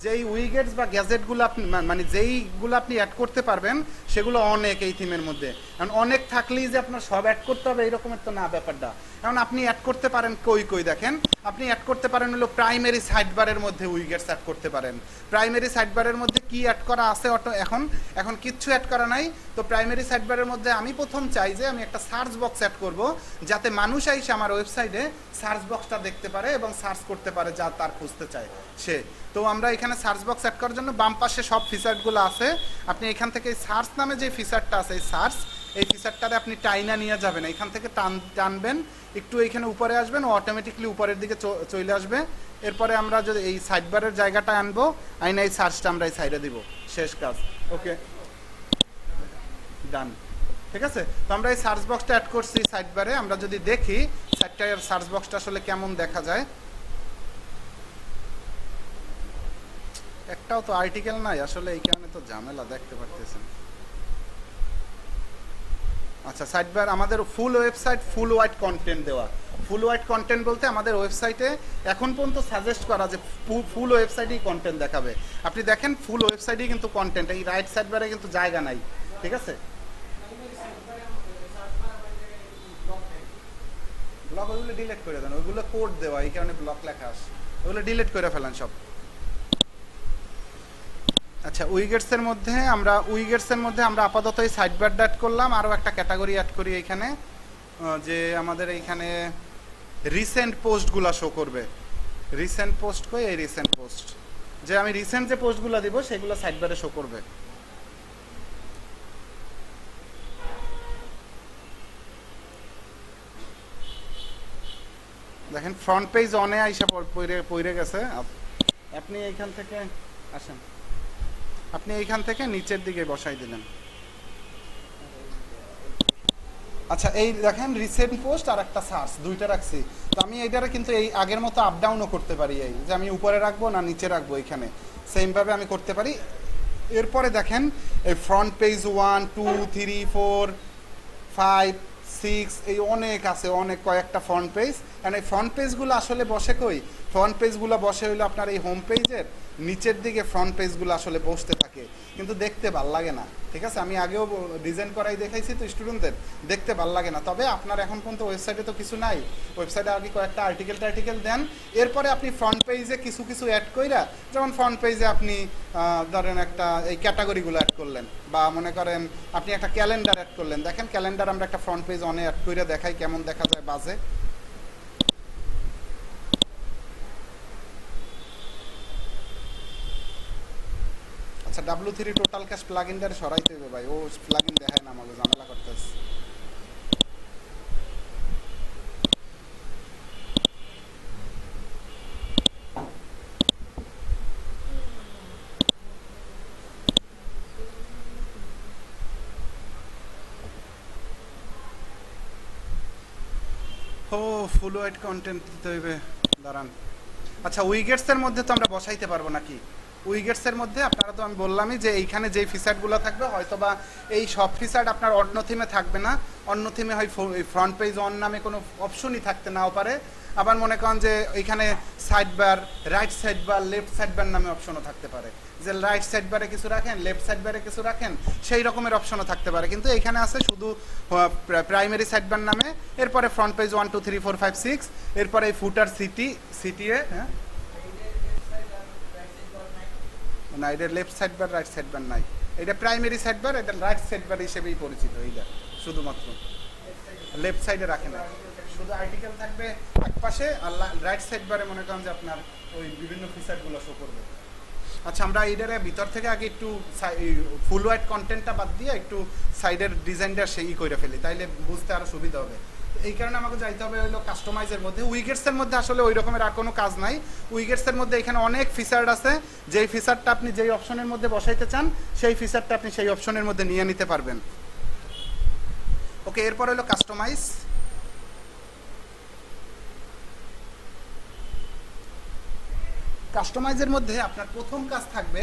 যেই উইগেটস বা গ্যাজেটগুলো আপনি মানে যেইগুলো আপনি অ্যাড করতে পারবেন সেগুলো অনেক এই থিমের মধ্যে। কারণ অনেক থাকলেই যে আপনার সব অ্যাড করতে হবে এইরকমের তো না ব্যাপারটা। কারণ আপনি অ্যাড করতে পারেন কই দেখেন, আপনি অ্যাড করতে পারেন হলো প্রাইমারি সাইড বারের মধ্যে উইগেটস অ্যাড করতে পারেন। প্রাইমারি সাইড বারের মধ্যে কি অ্যাড করা আছে এখন কিচ্ছু অ্যাড করা নাই। তো প্রাইমারি সাইড বারের মধ্যে আমি প্রথম চাই যে আমি একটা সার্চ বক্স অ্যাড করব, যাতে মানুষ আইসে আমার ওয়েবসাইটে সার্চ বক্সটা দেখতে পারে এবং সার্চ করতে পারে যা তার খুঁজতে চায় সে। তো আমরা এখানে সার্চ বক্স অ্যাড করার জন্য বাম পাশে সব ফিচারগুলো আছে। আপনি এখান থেকে সার্চ নামে যে ফিচারটা আছে এই ফিচারটারে আপনি টাইনা নিয়ে যাবেন, এখান থেকে টানবেন, একটু এইখানে উপরে আসবেন, ও অটোমেটিকলি উপরের দিকে চলে আসবে। এরপরে আমরা যদি এই সাইড বারের জায়গাটা আনবো, আইনা এই সার্চটা আমরা এই সাইডে দিব, শেষ কাজ। ওকে, ডান, ঠিক আছে। তো আমরা এই সার্চ বক্সটা অ্যাড করছি সাইড বারে। আমরা যদি দেখি সার্চ বক্সটা আসলে কেমন দেখা যায়। একটাও তো আর্টিকেল নাই আসলে, এই কারণে তো ঝামেলা, দেখতে পারতেছেন। আচ্ছা, সাইড বার আমাদের ফুল ওয়েবসাইট ফুল ওয়াইড কন্টেন্ট দেওয়া। ফুল ওয়াইড কন্টেন্ট বলতে আমাদের ওয়েবসাইটে এখন পর্যন্ত সাজেস্ট করা যে ফুল ওয়েবসাইটেই কন্টেন্ট দেখাবে। আপনি দেখেন ফুল ওয়েবসাইটেই কিন্তু কন্টেন্ট, এই রাইট সাইড বারে কিন্তু জায়গা নাই, ঠিক আছে। ব্লক ওইগুলো ডিলিট করে দেন, ওইগুলো কোড দেওয়া, এই কারণে ব্লক লেখা আসে, ওইগুলো ডিলিট করে ফেলেন সব। আচ্ছা, উইগেটসের মধ্যে আমরা আপাতত এই সাইড বার অ্যাড করলাম। আরও একটা ক্যাটাগরি অ্যাড করি এইখানে, যে আমাদের এইখানে রিসেন্ট পোস্টগুলো শো করবে। রিসেন্ট পোস্ট কই, এই রিসেন্ট পোস্ট, যে আমি রিসেন্ট যে পোস্টগুলো দিব সেগুলো সাইড বারে শো করবে। দেখেন ফ্রন্ট পেজ অনে আইসা পড়ে গেছে। আপনি এইখান থেকে আসেন, আপনি এইখান থেকে নিচের দিকে বসাই দিলেন। আচ্ছা এই দেখেন রিসেন্ট পোস্ট আর একটা সার্চ দুইটা রাখছি। তো আমি এইটারে কিন্তু এই আগের মতো আপ ডাউনও করতে পারি, এই যে আমি উপরে রাখবো না নিচে রাখবো এখানে সেমভাবে আমি করতে পারি। এরপরে দেখেন এই ফ্রন্ট পেজ 1 2 3 4 5 6 এই অনেক আছে, অনেক কয়েকটা ফ্রন্ট পেজ। কারণ এই ফ্রন্ট পেজগুলো আসলে বসে কই, ফ্রন্ট পেজগুলো বসে হইলো আপনার এই হোম পেজের নিচের দিকে ফ্রন্ট পেজগুলো আসলে বসতে থাকে, কিন্তু দেখতে ভাল লাগে না। ঠিক আছে, আমি আগেও ডিজাইন করাই দেখাইছি তো স্টুডেন্টদের, দেখতে ভাল লাগে না। তবে আপনার এখন পর্যন্ত ওয়েবসাইটে তো কিছু নাই, ওয়েবসাইটে আগে কয়েকটা আর্টিকেল দেন, এরপরে আপনি ফ্রন্ট পেজে কিছু কিছু অ্যাড কইরা, যেমন ফ্রন্ট পেজে আপনি ধরেন একটা এই ক্যাটাগরিগুলো অ্যাড করলেন, বা মনে করেন আপনি একটা ক্যালেন্ডার অ্যাড করলেন। দেখেন ক্যালেন্ডার আমরা একটা ফ্রন্ট পেজ অনে অ্যাড কইরা দেখাই কেমন দেখা যায় বাজে। আচ্ছা W3 টোটাল ক্যাশ প্লাগইনটারে সরাইতে হবে ভাই, ও প্লাগইন দেখায় না, আমাকে ঝামেলা করতেছে। ও ফুল ওয়াইড কন্টেন্ট দিতে হইবে, দাঁড়ান। আচ্ছা উইগেটসের মধ্যে তো আমরা বসাইতে পারবো নাকি? উইগেটসের মধ্যে আপনারা তো আমি বললামই যে এইখানে যেই ফিচারগুলো থাকবে হয়তো বা এই সব ফিচার আপনার অন্য থিমে থাকবে না, অন্য থিমে হয় ফ্রন্ট পেজ অন নামে কোনো অপশনই থাকতে নাও পারে। আবার মনে করেন যে এইখানে side bar, right side bar, left side bar নামে অপশনও থাকতে পারে, যে রাইট সাইড বারে কিছু রাখেন, লেফট সাইড বারে কিছু রাখেন, সেই রকমের অপশনও থাকতে পারে। কিন্তু এইখানে আছে শুধু প্রাইমারি সাইড বার নামে, এরপরে ফ্রন্ট পেজ 1 2 3 4 5 6, এরপরে এই ফুটার সিটিএ, হ্যাঁ না এটা left side bar right side bar নাই, এটা প্রাইমারি সাইড বার, এটা রাইট সাইড বার হিসেবেই পরিচিত। এইটা শুধুমাত্র লেফট সাইডে রাখে না, শুধু আর্টিকেল থাকবে এক পাশে, আর রাইট সাইড বারে মনে করেন যে আপনার ওই বিভিন্ন ফিচারগুলো শো করবে। আচ্ছা আমরা এইটারে ভিতর থেকে আগে একটু ফুল ওয়াইড কন্টেন্টটা বাদ দিয়ে একটু সাইডের ডিজাইনটা সেই করে ফেলি, তাইলে বুঝতে আরো সুবিধা হবে। এই কারণে আমাকে যাইতে হবে হলো কাস্টমাইজের মধ্যে। উইগেটসের মধ্যে আসলে ওই রকমের আর কোনো কাজ নাই। উইগেটসের মধ্যে এখানে অনেক ফিচার আছে, যেই ফিচারটা আপনি যেই অপশনের মধ্যে বসাইতে চান সেই ফিচারটা আপনি সেই অপশনের মধ্যে নিয়ে নিতে পারবেন। ওকে, এরপর হলো কাস্টমাইজ। কাস্টমাইজের মধ্যে আপনার প্রথম কাজ থাকবে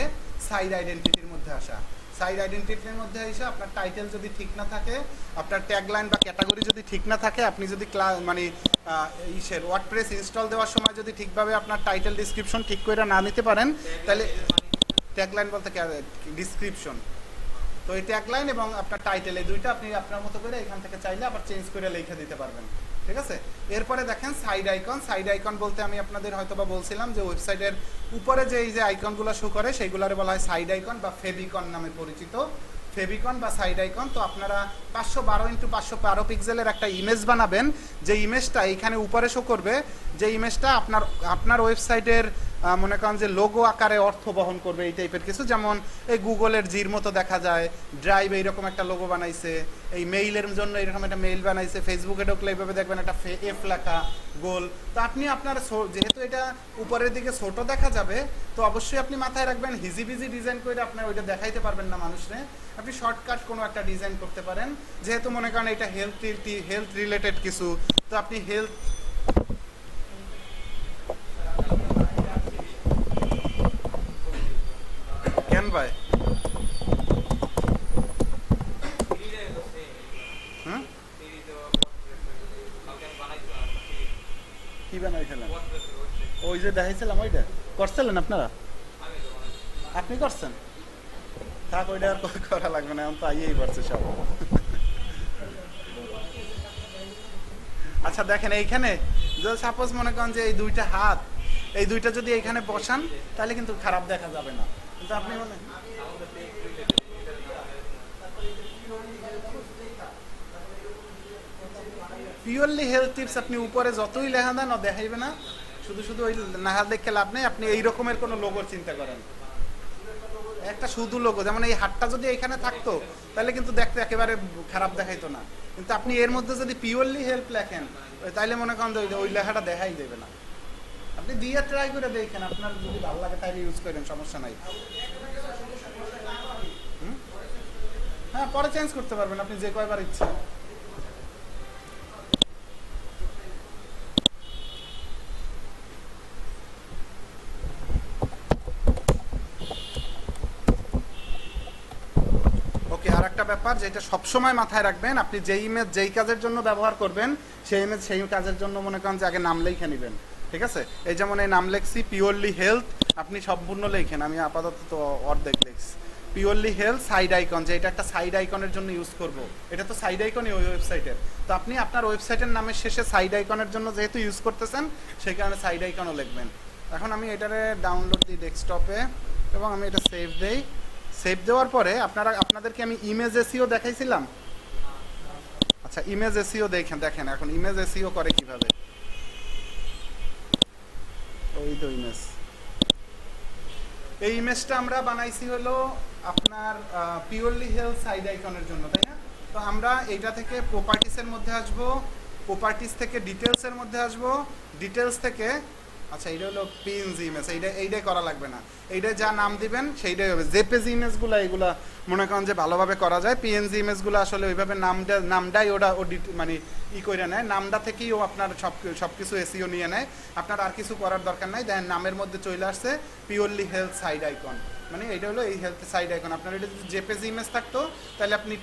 সাইড আইডেন্টিটির মধ্যে আসা। সাইড আইডেন্টিটির মধ্যে এসে আপনার টাইটেল যদি ঠিক না থাকে, আপনার ট্যাগলাইন বা ক্যাটাগরি যদি ঠিক না থাকে, আপনি যদি মানে ইসের ওয়ার্ডপ্রেস ইনস্টল দেওয়ার সময় যদি ঠিকভাবে আপনার টাইটেল ডিসক্রিপশন ঠিক করে না নিতে পারেন, তাহলে ট্যাগলাইন বলতে ডিসক্রিপশন, তো এই ট্যাগলাইন এবং আপনার টাইটেল এই দুইটা আপনি আপনার মতো করে এখান থেকে চাইলে আবার চেঞ্জ করে লিখে দিতে পারবেন। ঠিক আছে, এরপরে দেখেন সাইড আইকন। সাইড আইকন বলতে আমি আপনাদের হয়তো বা বলছিলাম যে ওয়েবসাইটের উপরে যে এই যে আইকনগুলো শো করে সেইগুলোরে বলা হয় সাইড আইকন বা ফেভিকন নামে পরিচিত। ফেভিকন বা সাইড আইকন। তো আপনারা 512x512 পিক্সেলের একটা ইমেজ বানাবেন, যে ইমেজটা এইখানে উপরে শো করবে, যে ইমেজটা আপনার ওয়েবসাইটের মনে করেন যে লোগো আকারে অর্থ বহন করবে, এই টাইপের কিছু। যেমন এই গুগলের জির মতো দেখা যায়, ড্রাইভ এইরকম একটা লোগো বানাইছে, এই মেইলের জন্য এরকম একটা মেইল বানাইছে, ফেসবুকে ঢুকলে এইভাবে দেখবেন একটা এফ লেখা গোল। তো আপনি আপনার যেহেতু এটা উপরের দিকে ছোট দেখা যাবে, তো অবশ্যই আপনি মাথায় রাখবেন হিজিবিজি ডিজাইন করে আপনার ওইটা দেখাইতে পারবেন না মানুষরে, আপনি শর্টকাট কোনো একটা ডিজাইন করতে পারেন। যেহেতু মনে করেন এটা হেলথ রিলেটেড কিছু, তো আপনি হেলথ কেন ভাই কি বানাইছিলেন? ওই যে দেখাইছিলাম ওইটা করছিলেন আপনারা? আপনি করছেন? থাক, ওইটা আর করা লাগবে না, এখন তো আইয়েই পারছে সব। আচ্ছা দেখেন এইখানে সাপোজ মনে করেন যে এই দুইটা হাত, এই দুইটা যদি এইখানে বসান তাহলে কিন্তু খারাপ দেখা যাবে না, কিন্তু আপনি মনে পিওরলি হেলথ টিপস আপনি উপরে যতই লেখা দেন দেখাইবে না, শুধু শুধু ওই নাহা দেখে লাভ নেই। আপনি এই রকমের কোনো লোগোর চিন্তা করেন, একটা শুধু লোগো, যেমন এই হাতটা যদি এখানে থাকতো তাহলে কিন্তু দেখতে একেবারে খারাপ দেখাইতো না, কিন্তু আপনি এর মধ্যে যদি পিওরলি হেল্প লেখেন তাইলে মনে করেন যে ওই লেখাটা দেখাই দেবে না। আপনি দিয়ে ট্রাই করে দেখেন, আপনার যদি ভালো লাগে তাই ইউজ করেন, সমস্যা নাই। হ্যাঁ পরে চেঞ্জ করতে পারবেন আপনি যে কয়বার ইচ্ছা। একটা ব্যাপার যেটা সবসময় মাথায় রাখবেন, আপনি যেই ইমেজ যেই কাজের জন্য ব্যবহার করবেন সেই ইমেজ সেই কাজের জন্য মনে করেন যে আগে নাম লেখে নেবেন, ঠিক আছে? এই যেমন এই নাম লেখছি পিওরলি হেলথ, আপনি সম্পূর্ণ লেখেন, আমি আপাতত তো অর্ধেক লিখছি। পিওরলি হেলথ সাইড আইকন, যে এটা একটা সাইড আইকনের জন্য ইউজ করব, এটা তো সাইড আইকনই ওই ওয়েবসাইটের, তো আপনি আপনার ওয়েবসাইটের নামের শেষে সাইড আইকনের জন্য যেহেতু ইউজ করতেছেন সেই কারণে সাইড আইকনও লিখবেন। এখন আমি এটারে ডাউনলোড দিই ডেস্কটপে এবং আমি এটা সেভ দেই। সেভ দেওয়ার পরে আপনাদেরকে আমি ইমেজ এসইও দেখাইছিলাম। আচ্ছা, ইমেজ এসইও দেখেন এখন ইমেজ এসইও করে কিভাবে। ওই তো ইমেজ, এই ইমেজটা আমরা বানাইছি হলো আপনার পিওরলি হেলথ সাইড আইকনের জন্য, তাই না? তো আমরা এইটা থেকে প্রপার্টিসের মধ্যে আসবো, প্রপার্টিস থেকে ডিটেলসের মধ্যে আসবো, ডিটেলস থেকে আচ্ছা এইটা হলো পিএনজি ইমেজ, এইটাই করা লাগবে না, এইটাই যা নাম দিবেন সেইটাই হবে। জেপিজি ইমেজগুলো এগুলা মনে করেন যে ভালোভাবে করা যায়, পিএনজি ইমেজগুলো আসলে ওইভাবে নামটাই ওটা মানে করে নেয়, নামটা থেকেই ও আপনার সব কিছু এসইও নিয়ে নেয়, আপনার আর কিছু করার দরকার নাই। দেখেন নামের মধ্যে চলে আসছে পিওরলি হেলথ সাইড আইকন, মানে এটা হলো এই হেলথ সাইড আইকন। আপনার এটা যদি জেপিজি ইমেজ থাকতো তাহলে আপনি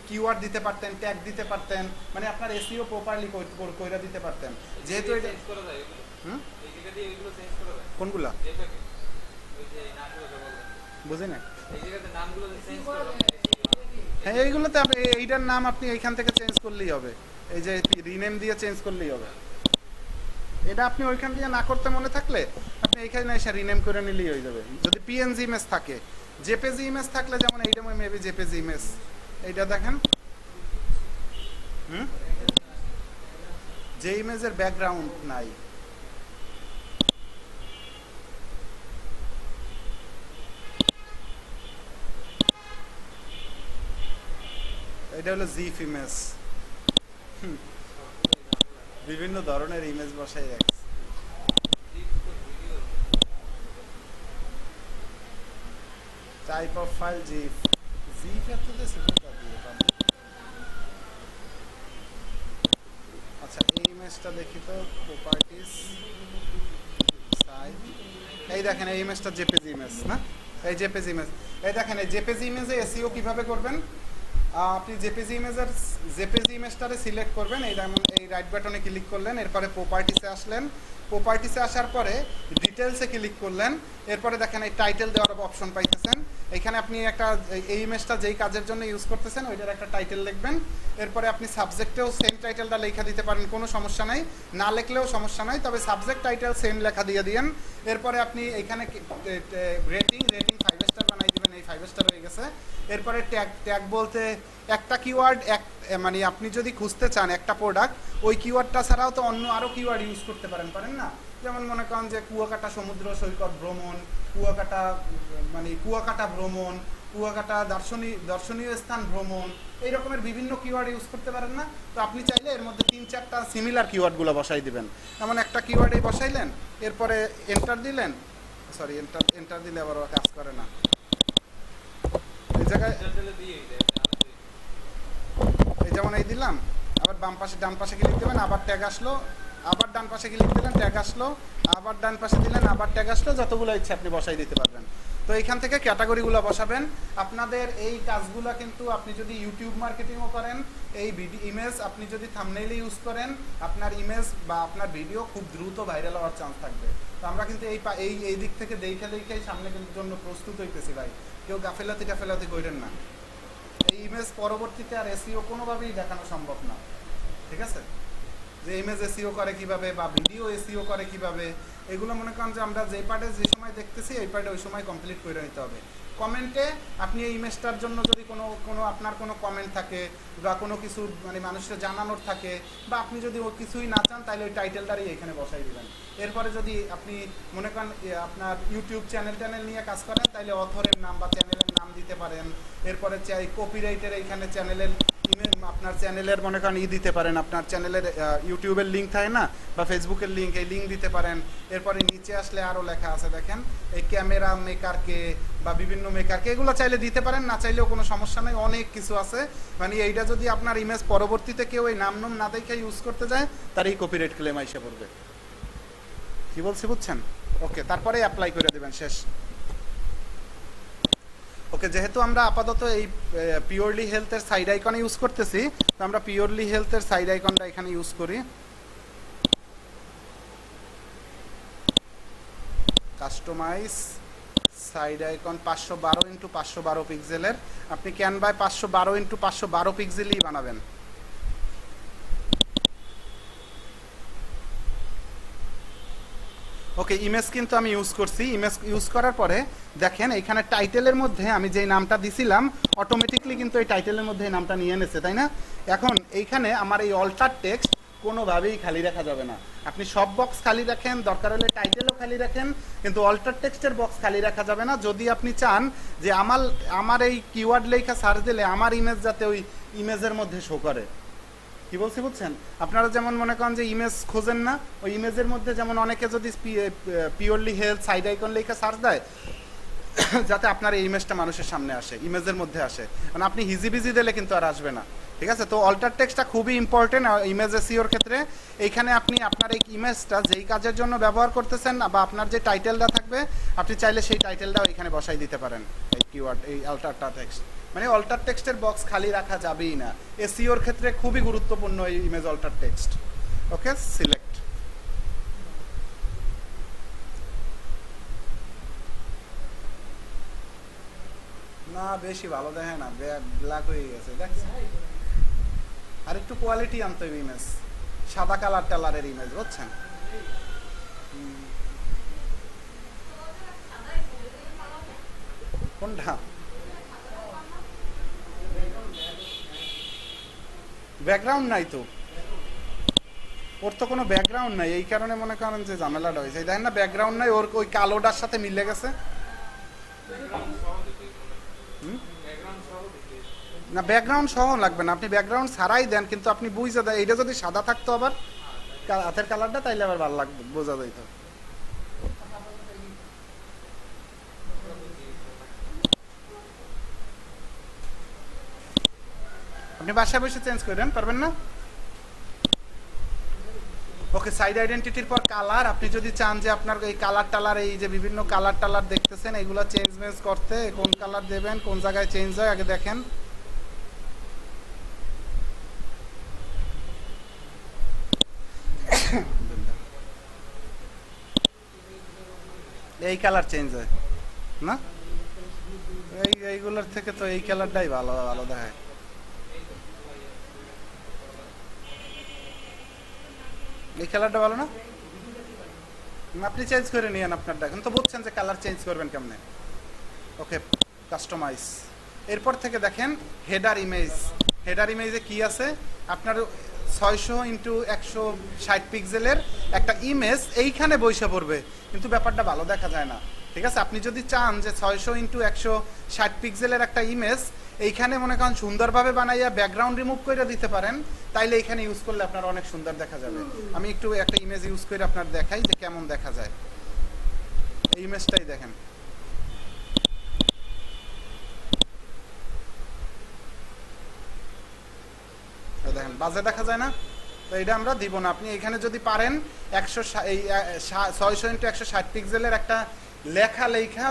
কিওয়ার্ড দিতে পারতেন, ট্যাগ দিতে পারতেন, মানে আপনার এসইও প্রপারলি কইরা দিতে পারতেন। যেহেতু এটা কোনগুলা বুঝি না, হ্যাঁ এইগুলোতে আপনি এইটার নাম আপনি এইখান থেকে চেঞ্জ করলেই হবে, এই যে রিনেম দিয়ে চেঞ্জ করলেই হবে। এটা আপনি ওইখান দিয়ে না করতে মনে থাকলে আপনি এইখানে এসে রিনেম করে নিলেই হয়ে যাবে, যদি পিএনজি ইমেজ থাকে। জেপিজি ইমেজ থাকলে যেমন এইটা মেবি জেপিজি ইমেজ, এইটা দেখেন যে ইমেজের ব্যাকগ্রাউন্ড নাই, এটা হলো জিফ ইমেজ, বিভিন্ন ধরনের ইমেজ বসাই রাখছে। টাইপ অফ ফাইল জিফ, জিফ এত দেশে কোথা দিয়ে পাবো? আচ্ছা এই ইমেজটা দেখি তো, প্রপার্টিস সাইড, এই দেখেন এই ইমেজটা জেপিজি ইমেজ না, এই জেপিজি ইমেজ, এই দেখেন এই জেপিজি ইমেজে এসইও কিভাবে করবেন। আপনি জেপিজি ইমেজটারে সিলেক্ট করবেন, এই যেমন এই রাইট বাটনে ক্লিক করলেন, এরপরে প্রপার্টিসে আসলেন, প্রপার্টিসে আসার পরে ডিটেলসে ক্লিক করলেন, এরপরে দেখেন এই টাইটেল দেওয়ার অপশন পাইতেছেন। এখানে আপনি একটা এই ইমেজটা যেই কাজের জন্য ইউজ করতেছেন ওইটার একটা টাইটেল লিখবেন, এরপরে আপনি সাবজেক্টেও সেম টাইটেলটা লেখা দিতে পারেন, কোনো সমস্যা নাই, না লিখলেও সমস্যা নাই, তবে সাবজেক্ট টাইটেল সেম লেখা দিয়ে দিয়েন। এরপরে আপনি এইখানে রেটিং 5 স্টার বানাই দিবেন, এই 5 স্টার হয়ে গেছে। এরপরে ট্যাগ বলতে একটা কিওয়ার্ড, মানে আপনি যদি খুঁজতে চান একটা প্রোডাক্ট, ওই কিওয়ার্ডটা ছাড়াও তো অন্য আরও কিওয়ার্ড ইউজ করতে পারেন না? যেমন মনে করেন যে কুয়াকাটা সমুদ্র সৈকত ভ্রমণ, কুয়াকাটা ভ্রমণ, কুয়াকাটা দর্শনীয় স্থান ভ্রমণ, এই রকমের বিভিন্ন কিওয়ার্ড ইউজ করতে পারেন না? তো আপনি চাইলে এর মধ্যে 3-4টা সিমিলার কিওয়ার্ডগুলো বসাই দিবেন, এমন একটা কিওয়ার্ডে বসাইলেন, এরপরে এন্টার দিলেন, সরি এন্টার দিলে আবার কাজ করে না, এই জায়গায় এই যেমন এই দিলাম, আবার ডান পাশে ক্লিক দেবেন, আবার ট্যাগ আসলো, আবার ডান পাশে ক্লিক দিলেন, ট্যাগ আসলো, আবার ডান পাশে দিলেন, আবার ট্যাগ আসলো, যতগুলো ইচ্ছা আপনি বসাই দিতে পারবেন। তো এইখান থেকে ক্যাটাগরিগুলো বসাবেন। আপনাদের এই কাজগুলো কিন্তু আপনি যদি ইউটিউব মার্কেটিংও করেন, এই ইমেজ আপনি যদি থাম্বনেইলে ইউজ করেন, আপনার ইমেজ বা আপনার ভিডিও খুব দ্রুত ভাইরাল হওয়ার চান্স থাকবে। তো আমরা কিন্তু এই দিক থেকে দেখে সামনে কিন্তু জন্য প্রস্তুত হইতেছি ভাই, কেউ গাফেলাতি করেন না। এই ইমেজ পরবর্তীতে আর এসইও কোনোভাবেই দেখানো সম্ভব না, ঠিক আছে? যে ইমেজ এসইও করে কিভাবে বা ভিডিও এসইও করে কিভাবে, এগুলো মনে করেন যে আমরা যে পার্টে যে সময় দেখতেছি এই পার্টে ওই সময় কমপ্লিট করে নিতে হবে। কমেন্টে আপনি এই ইমেজটার জন্য যদি কোনো আপনার কোনো কমেন্ট থাকে বা কোনো কিছু মানে মানুষের জানানোর থাকে, বা আপনি যদি ও কিছুই না চান তাহলে ওই টাইটেলটারই এখানে বসাই দিবেন। এরপরে যদি আপনি মনে করেন আপনার ইউটিউব চ্যানেল নিয়ে কাজ করেন তাহলে অথরের নাম বা চ্যানেলের নাম দিতে পারেন। এরপরে চাই কপিরাইটের এইখানে চ্যানেলের আপনার চ্যানেলের মনে করেন দিতে পারেন, আপনার চ্যানেলের ইউটিউবের লিঙ্ক থাকে না বা ফেসবুকের লিঙ্ক, এই লিঙ্ক দিতে পারেন। এরপরে নিচে আসলে আরও লেখা আছে দেখেন, এই ক্যামেরা মেকারকে বা বিভিন্ন মেকারকে, এগুলো চাইলে দিতে পারেন, না চাইলেও কোনো সমস্যা নেই, অনেক কিছু আছে। মানে এইটা যদি আপনার ইমেজ পরবর্তীতে কেউ এই নাম না দেখে ইউজ করতে যায় তার এই কপিরাইট ক্লেম আইসা পড়বে। কি বলছি বুঝছেন? ওকে, তারপরে অ্যাপ্লাই করে দেবেন, শেষ। ওকে, যেহেতু আমরা আপাতত এই পিওরলি হেলথের সাইড আইকনে ইউজ করতেছি, তো আমরা পিওরলি হেলথের সাইড আইকনটা এখানে ইউজ করি। কাস্টমাইজ সাইড আইকন 512x512 পিক্সেলের, আপনি ক্যানভায় 512x512 পিক্সেলই বানাবেন। ওকে, ইমেজ কিন্তু আমি ইউজ করছি। ইমেজ ইউজ করার পরে দেখেন এইখানে টাইটেলের মধ্যে আমি যেই নামটা দিছিলাম অটোমেটিকলি কিন্তু এই টাইটেলের মধ্যে এই নামটা নিয়ে এনেছে, তাই না? এখন এইখানে আমার এই অল্টার টেক্সট কোনোভাবেই খালি রাখা যাবে না। আপনি সব বক্স খালি রাখেন, দরকার হলে টাইটেলও খালি রাখেন, কিন্তু অল্টার টেক্সটের বক্স খালি রাখা যাবে না। যদি আপনি চান যে আমার এই কিওয়ার্ড লেখা সার্চ দিলে আমার ইমেজ যাতে ওই ইমেজের মধ্যে শো করে। কি বলছি বুঝছেন? আপনারা যেমন মনে করেন যে ইমেজ খোঁজেন না, ওই ইমেজের মধ্যে যেমন অনেকে যদি পিওরলি হেলথ সাইড আইকন লেখা সার্চ দেয় যাতে আপনার এই ইমেজটা মানুষের সামনে আসে, ইমেজের মধ্যে আসে। মানে আপনি হিজিবিজি দিলে কিন্তু আর আসবে না, ঠিক আছে? তো অল্টার টেক্সটটা খুবই ইম্পর্টেন্ট ইমেজ এসইওর ক্ষেত্রে। এইখানে আপনি আপনার এই ইমেজটা যেই কাজের জন্য ব্যবহার করতেছেন বা আপনার যে টাইটেলটা থাকবে, আপনি চাইলে সেই টাইটেলটাও এখানে বসাই দিতে পারেন। এই কিওয়ার্ড, এই অল্টার টেক্সট, মানে অল্টার টেক্সটের বক্স খালি রাখা যাবেই না। এসইওর ক্ষেত্রে খুবই গুরুত্বপূর্ণ এই ইমেজ অল্টার টেক্সট। ওকে, সিলেক্ট। না, বেশি ভালো দেখে না, ব্ল্যাক হয়ে গেছে, দেখছেন? আর একটু কোয়ালিটি আনতে হবে ইমেজ, সাদা কালার টালারের ইমেজ, বুঝছেন? কোনটা? ব্যাকগ্রাউন্ড নাই তো, ওর তো কোনো ব্যাকগ্রাউন্ড নাই, এই কারণে মনে করেন যে ঝামেলাটা হয়েছে। দেখেন না, ব্যাকগ্রাউন্ড নাই, ওর ওই কালোটার সাথে মিলে গেছে। না, ব্যাকগ্রাউন্ড সহ লাগবে না, আপনি ব্যাকগ্রাউন্ড ছাড়াই দেন, কিন্তু আপনি বুঝে দেন। এইটা যদি সাদা থাকতো আবার হাতের কালারটা, তাইলে আবার ভালো লাগবে, বোঝা যাইত। আপনি বাসায় বসে চেঞ্জ করেন, পারবেন না? ওকে, সাইড আইডেন্টিটির পর কালার। আপনি যদি চান যে আপনার এই কালার টালার, এই যে বিভিন্ন কালার টালার দেখতেছেন, এগুলো চেঞ্জ মেঞ্জ করতে, কোন কালার দেবেন, কোন জায়গায় চেঞ্জ হয় আগে দেখেন। এই কালার চেঞ্জ হয় না, এইগুলোর থেকে তো এই কালারটাই ভালো ভালো দেখায়। এই কালারটা ভালো না? আপনি চেঞ্জ করে নিয়েন আপনারটা, এখন তো বুঝছেন যে কালার চেঞ্জ করবেন কেমনে। ওকে, কাস্টমাইজ। এরপর থেকে দেখেন হেডার ইমেজ। হেডার ইমেজে কি আছে? আপনার 600x160 পিক্সেলের একটা ইমেজ এইখানে বইসা পড়বে, কিন্তু ব্যাপারটা ভালো দেখা যায় না, ঠিক আছে? আপনি যদি চান যে 600x160 পিক্সেলের একটা ইমেজ এইখানে মনে করেন সুন্দরভাবে বানাইয়া ব্যাকগ্রাউন্ড রিমুভ করে দিতে পারেন, তাইলে এইখানে ইউজ করলে আপনার অনেক সুন্দর দেখা যাবে। আমি একটু একটা ইমেজ ইউজ করে আপনার দেখাই যে কেমন দেখা যায়। এই ইমেজটাই দেখেন, দেখেন বাজে দেখা যায় না? তো এটা আমরা দিব না। আপনি এখানে যদি পারেন 600x160 পিক্সেলের একটা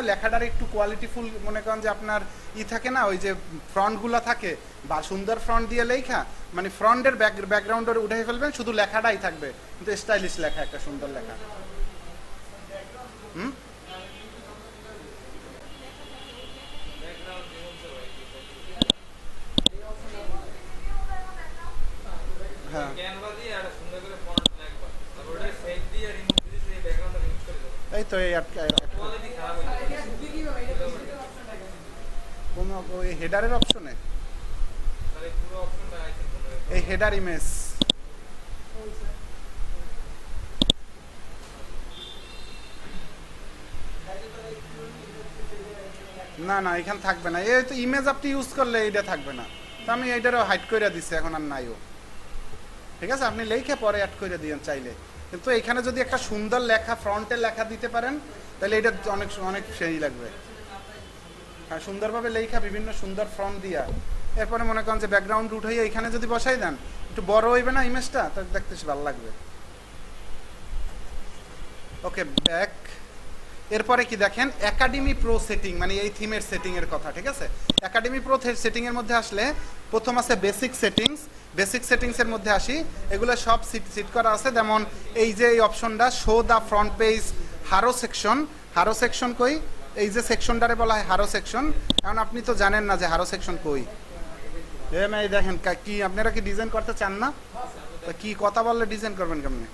লেখাটার একটু কোয়ালিটিফুল মনে করেন যে আপনার থাকে না, ওই যে ফ্রন্টগুলো থাকে বা সুন্দর ফ্রন্ট দিয়ে লেখা, মানে ফ্রন্টের ব্যাকগ্রাউন্ডের উঠে ফেলবেন, শুধু লেখাটাই থাকবে, কিন্তু স্টাইলিশ লেখা, একটা সুন্দর লেখা। হুম, হ্যাঁ, এই তো এই ওই হেডারের অপশনে, এই হেডার ইমেজ, না না এখানে থাকবে না। এই তো ইমেজ আপনি ইউজ করলে এইটা থাকবে না, তো আমি এইটারও হাইড করে দিচ্ছি, এখন আর নাইও, ঠিক আছে? আপনি লেখে পরে অ্যাড করে দিয়েন চাইলে, কিন্তু এখানে যদি একটা সুন্দর লেখা ফ্রন্টের লেখা দিতে পারেন, তাহলে এটা অনেক অনেক সেই লাগবে। হ্যাঁ, সুন্দরভাবে লেখা, বিভিন্ন সুন্দর ফ্রন্ট দিয়া, এরপরে মনে করেন যে ব্যাকগ্রাউন্ড উঠাইয়া এখানে যদি বসাই দেন, একটু বড় হইবে না ইমেজটা, তো দেখতে ভালো লাগবে। ওকে, ব্যাক। এরপরে কি দেখেন একাডেমি প্রো সেটিং, মানে এই থিমের সেটিংয়ের কথা, ঠিক আছে। একাডেমি প্রো সেটিংয়ের মধ্যে আসলে প্রথম আছে বেসিক সেটিংস। বেসিক সেটিংসের মধ্যে আসি, এগুলো সব সিট করা আছে। যেমন এই যে এই অপশনটা show the front page hero section, hero section কই, এই যে সেকশনটারে বলা হয় হারো সেকশন। এখন আপনি তো জানেন না যে হারো সেকশন কই। এই দেখেন কি আপনারা কি ডিজাইন করতে চান না? তা কি কথা বললে ডিজাইন করবেন কেমনে?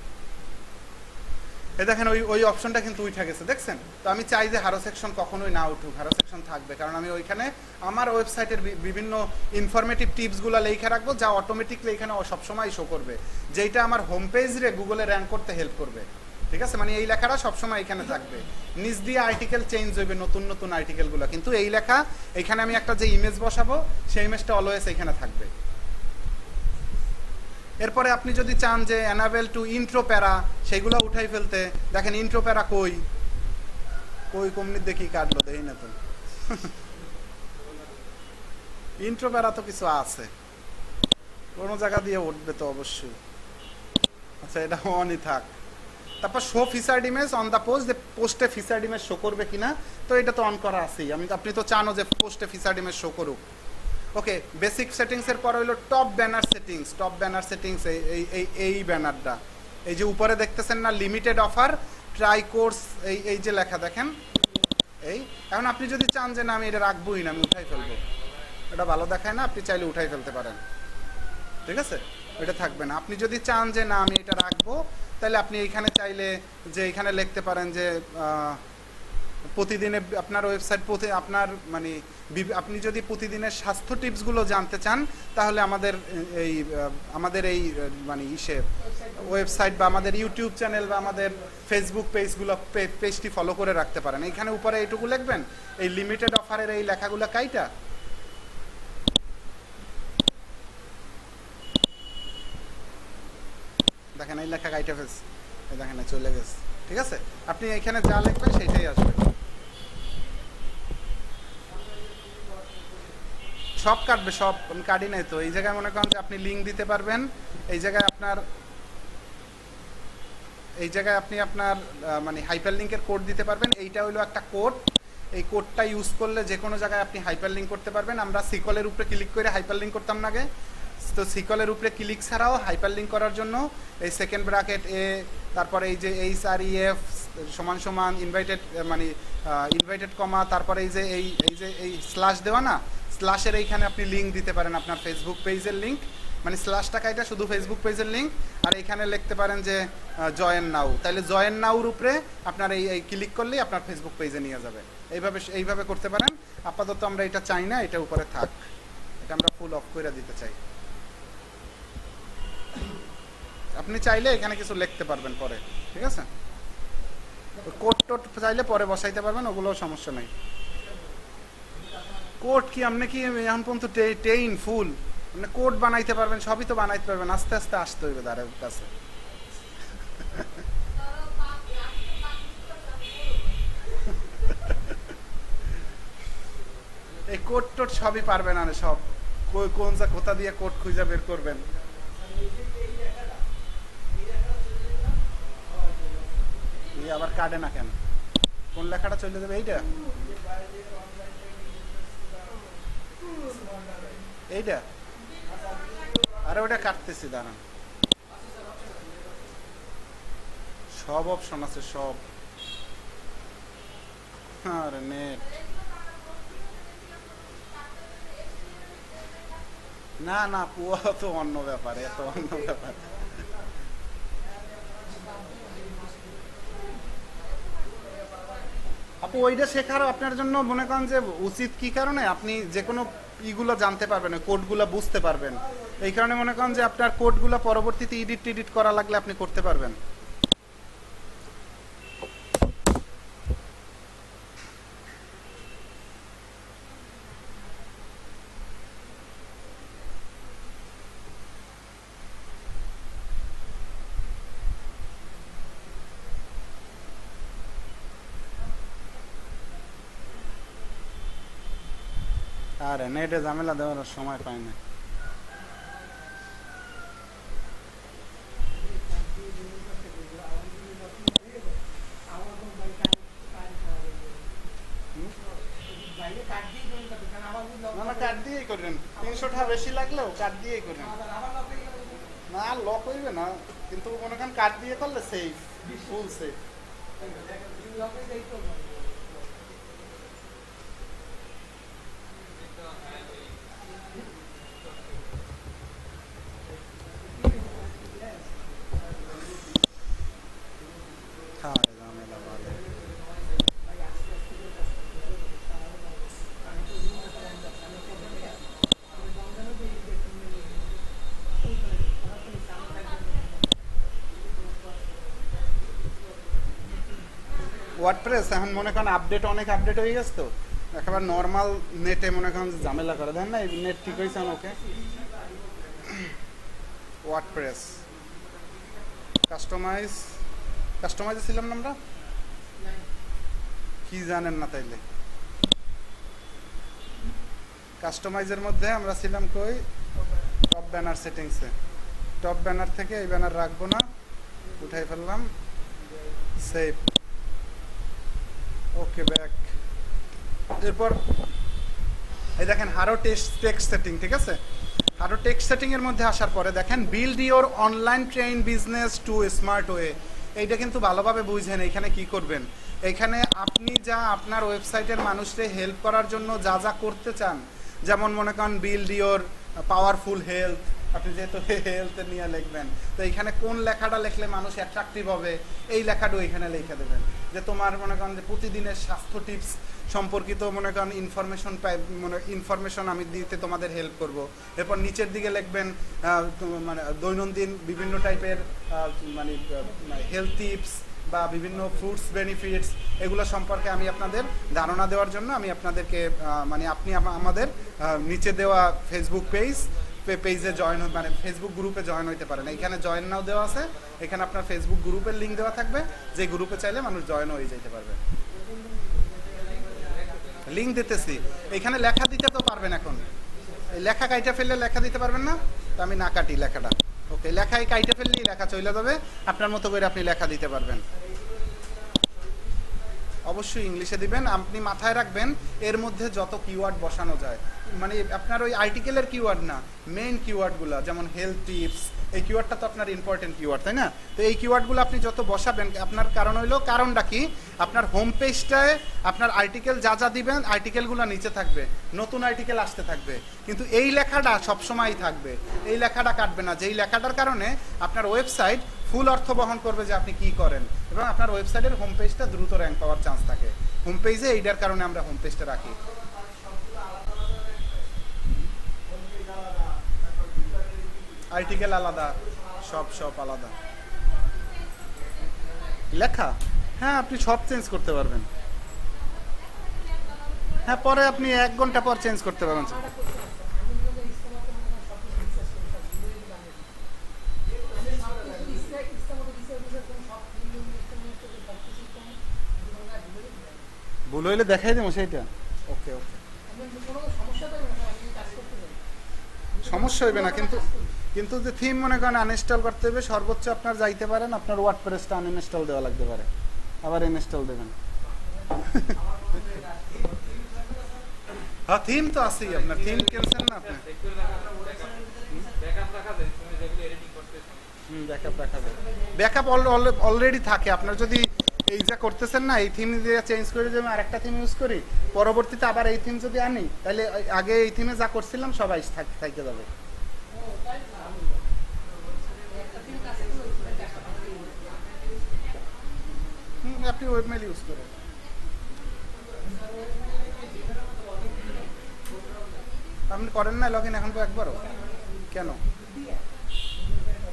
এই দেখেন ওই অপশনটা কিন্তু উঠে গেছে, দেখছেন? তো আমি চাই যে হারো সেকশন কখনোই না উঠুক, হারো সেকশন থাকবে, কারণ আমি ওইখানে আমার ওয়েবসাইটের বিভিন্ন ইনফরমেটিভ টিপসগুলো লেখা রাখবো, যা অটোমেটিকলি এখানে সবসময় শো করবে, যেটা আমার হোম পেজে গুগলে র্যাঙ্ক করতে হেল্প করবে, ঠিক আছে। মানে এই লেখাটা সবসময় এখানে থাকবে। নিচ দিয়ে আর্টিকেল চেঞ্জ হইবে, নতুন নতুন আর্টিকেলগুলো, কিন্তু এই লেখা এখানে আমি একটা যে ইমেজ বসাবো সেই ইমেজটা অলওয়েজ এখানে থাকবে। এরপরে আপনি যদি চান যে এনাবেল টু ইন্ট্রো প্যারা, সেগুলো উঠাই ফেলতে, দেখেন ইন্ট্রো প্যারা কই কই কমনি দেখি কাটলো, দেখি না তো। ইন্ট্রো প্যারা তো কিছু আছে, কোনো জায়গা দিয়ে উঠবে তো অবশ্যই। আচ্ছা, এটা অনই থাক। তারপর show featured image on the post, যে পোস্টে ফিচার্ড ইমেজ শো করবে কিনা, তো এটা তো অন করা আছেই। আপনি তো চানও যে পোস্টে ফিচার্ড ইমেজ শো করুক। ওকে, বেসিক সেটিংসের পর হইলো top banner settings. Top banner settings এই ব্যানারটা, এই যে উপরে দেখতেছেন না লিমিটেড অফার ট্রাই কোর্স, এই যে লেখা দেখেন এই। এখন আপনি যদি চান যে না আমি এটা রাখবোই না, আমি উঠাই ফেলবো, এটা ভালো দেখায় না, আপনি চাইলে উঠাই ফেলতে পারেন, ঠিক আছে, এটা থাকবে না। আপনি যদি চান যে না আমি এটা রাখবো, তাহলে আপনি এইখানে চাইলে যে এখানে লিখতে পারেন যে প্রতিদিনে আপনার ওয়েবসাইট আপনার মানে আপনি যদি প্রতিদিনের স্বাস্থ্য টিপসগুলো জানতে চান, তাহলে আমাদের এই মানে ওয়েবসাইট বা আমাদের ইউটিউব চ্যানেল বা আমাদের ফেসবুক পেজটি ফলো করে রাখতে পারেন। এইখানে উপরে এইটুকু লিখবেন, এই লিমিটেড অফারের এই লেখাগুলো কাইটা দেখেন, এই লেখা কাইটা ফেলছে, এই দেখেন চলে গেছে, ঠিক আছে। আপনি এখানে যা লিখবেন সেইটাই আসবে, সব কাটবে, সব আমি কাটি নাই তো। এই জায়গায় মনে করেন যে আপনি লিঙ্ক দিতে পারবেন, এই জায়গায় আপনি আপনার মানে হাইপার লিঙ্কের কোড দিতে পারবেন। এইটা হলো একটা কোড, এই কোডটা ইউজ করলে যে কোনো জায়গায় আপনি হাইপার লিঙ্ক করতে পারবেন। আমরা সিকলের উপরে ক্লিক করে হাইপার লিঙ্ক করতাম না আগে, তো সিকলের উপরে ক্লিক ছাড়াও হাইপার লিঙ্ক করার জন্য এই সেকেন্ড ব্র্যাকেট এ, তারপরে এই যে HREF = ইনভাইটেড, মানে ইনভাইটেড কমা, তারপরে এই স্ল্যাশ দেওয়া না, স্ল্যাশের এইখানে আপনি লিঙ্ক দিতে পারেন আপনার ফেসবুক পেজের লিঙ্ক, মানে স্ল্যাশটা কাইটা শুধু ফেসবুক পেজের লিঙ্ক। আর এইখানে লিখতে পারেন যে জয়েন নাও, তাহলে জয়েন নাওর উপরে আপনার এই ক্লিক করলেই আপনার ফেসবুক পেজে নিয়ে যাবে। এইভাবে করতে পারেন। আপাতত আমরা এটা চাই না, এটা উপরে থাক, এটা আমরা ফুল অফ করে দিতে চাই। আপনি চাইলে এখানে কিছু লিখতে পারবেন পরে, ঠিক আছে। কোড টোড চাইলে পরে বসাইতে পারবেন, ওগুলোও সমস্যা নেই। কোড কি আপনি কি এখন পর্যন্ত টেইন ফুল আপনি কোড বানাইতে পারবেন, সবই তো বানাইতে পারবেন, আস্তে আস্তে আসতে হইবে তার কাছে। এই কোড টোড সবই পারবেন, না সব কোথা দিয়ে কোড খুঁজে বের করবেন। আবার কাটে না কেন? কোন লেখাটা চলে যাবে? এইটা আরে ওটা কাটতেছি, দাঁড়ান, সব অপশন আছে সব। আরে নেট না না, পুয়া তো অন্য ব্যাপার, এত অন্য ব্যাপার। আপু ওইটা শেখারও আপনার জন্য মনে করেন যে উচিত, কি কারণে আপনি যে কোনো ইগুলো জানতে পারবেন, কোডগুলো বুঝতে পারবেন, এই কারণে মনে করেন যে আপনার কোডগুলো পরবর্তীতে এডিট করা লাগলে আপনি করতে পারবেন। আরে নেটে ঝামেলা দেওয়ার সময় পাই না। না না, কার্ড দিয়েই করেন, 300 টাকা বেশি লাগলেও কার্ড দিয়েই করেন। না লক হইবে না, কিন্তু মনে করেন কার্ড দিয়ে করলে সেফ, ফুল সেফ। হ্যাঁ ঝামেলা ভালো। ওয়ার্ডপ্রেস এখন মনে করেন আপডেট, অনেক আপডেট হয়ে গেছে তো, একেবারে নর্মাল নেটে মনে করেন যে ঝামেলা করে দেন না, এই নেট ঠিক হয়েছে ওকে। ওয়ার্ডপ্রেস কাস্টমাইজে ছিলাম না আমরা, কি জানেন না তাইলে। কাস্টমাইজের মধ্যে আমরা ছিলাম কই, টপ ব্যানার সেটিংসে। টপ ব্যানার থেকে এই ব্যানার রাখবো না, উঠাই ফেললাম, সেভ, ওকে ব্যাক। এরপর এই দেখেন হারো টেক্সট সেটিং, ঠিক আছে। হারো টেক্সট সেটিং এর মধ্যে আসার পরে দেখেন build your online train business to smart way. এইটা কিন্তু ভালোভাবে বুঝেন এখানে কি করবেন। এখানে আপনি যা আপনার ওয়েবসাইটের মানুষদের হেল্প করার জন্য যা যা করতে চান, যেমন মনে করেন বিল্ড ইওর পাওয়ারফুল হেলথ, আপনি যেহেতু হেলথ নিয়ে লিখবেন, তো এইখানে কোন লেখাটা লিখলে মানুষ অ্যাট্রাকটিভ হবে, এই লেখাটাও এখানে লিখে দেবেন। যে তোমার মনে করেন যে প্রতিদিনের স্বাস্থ্য টিপস সম্পর্কিত মনে করেন ইনফরমেশন আমি দিতে তোমাদের হেল্প করব। এরপর নিচের দিকে লিখবেন মানে দৈনন্দিন বিভিন্ন টাইপের মানে হেলথ টিপস বা বিভিন্ন ফ্রুটস বেনিফিটস, এগুলো সম্পর্কে আমি আপনাদের ধারণা দেওয়ার জন্য আমি আপনাদেরকে মানে আপনি আমাদের নিচে দেওয়া ফেসবুক পেজে জয়েন, মানে ফেসবুক গ্রুপে জয়েন হইতে পারেন। এখানে জয়েন নাও দেওয়া আছে, এখানে আপনার ফেসবুক গ্রুপের লিঙ্ক দেওয়া থাকবে, যে গ্রুপে চাইলে মানুষ জয়েন হয়ে যেতে পারবে। লিঙ্ক দিতেছি, এখানে লেখা দিতে তো পারবেন। এখন এই লেখা কাইটা ফেললে লেখা দিতে পারবেন না, তো আমি না কাটি লেখাটা। ওকে, লেখায় কাইটা ফেললেই লেখা চলে যাবে, আপনার মতো করে আপনি লেখা দিতে পারবেন। অবশ্যই ইংলিশে দিবেন। আপনি মাথায় রাখবেন এর মধ্যে যত কিওয়ার্ড বসানো যায়, মানে আপনার ওই আর্টিকেলের কিওয়ার্ড না, মেইন কিওয়ার্ডগুলো, যেমন হেলথ টিপস, এই কিওয়ার্ডটা তো আপনার ইম্পর্টেন্ট কিওয়ার্ড, তাই না? তো এই কিওয়ার্ডগুলো আপনি যত বসাবেন, আপনার কারণটা কি, আপনার হোম পেজটায় আপনার আর্টিকেল যা যা দিবেন, আর্টিকেলগুলো নিচে থাকবে, নতুন আর্টিকেল আসতে থাকবে, কিন্তু এই লেখাটা সবসময়ই থাকবে, এই লেখাটা কাটবে না। যেই লেখাটার কারণে আপনার ওয়েবসাইট ফুল অর্থ বহন করবে যে আপনি কি করেন, এবং আপনার ওয়েবসাইটের হোম পেজটা দ্রুত র্যাঙ্ক পাওয়ার চান্স থাকে। হোম পেজে এইটার কারণে আমরা হোম পেজটা রাখি। আর্টিকেল আলাদা, সব আলাদা। লেখা, হ্যাঁ আপনি সব চেঞ্জ করতে পারবেন। হ্যাঁ পরে আপনি 1 ঘন্টা পর চেঞ্জ করতে পারবেন। ভুল হইলে দেখাই দেবো সেইটা। ওকে ওকে, সমস্যা হইবে না, কিন্তু যে থিম মনে করেন আনইনস্টল করতে হবে, সর্বোচ্চ আপনার যাইতে পারেন, আপনার ওয়ার্ডপ্রেসটা আনইনস্টল দেওয়া লাগতে পারে, আবার ইনস্টল দেবেন। হ্যাঁ থিম তো আছেই, আপনার থিম কিনছেন না আপনি, ব্যাকআপ রাখা যায়। ব্যাকআপ অলরেডি থাকে। আপনার যদি এই যা করতেছেন না, এই থিম দিয়ে চেঞ্জ করে যদি আরেকটা থিম ইউজ করি, পরবর্তীতে আবার এই থিম যদি আনি, তাহলে আগে এই থিমে যা করছিলাম সবাই থাকতে যাবে। আপনি ওয়েবমেল ইউজ করেন। আপনি করেন না লগ ইন এখন তো একবারও? কেন?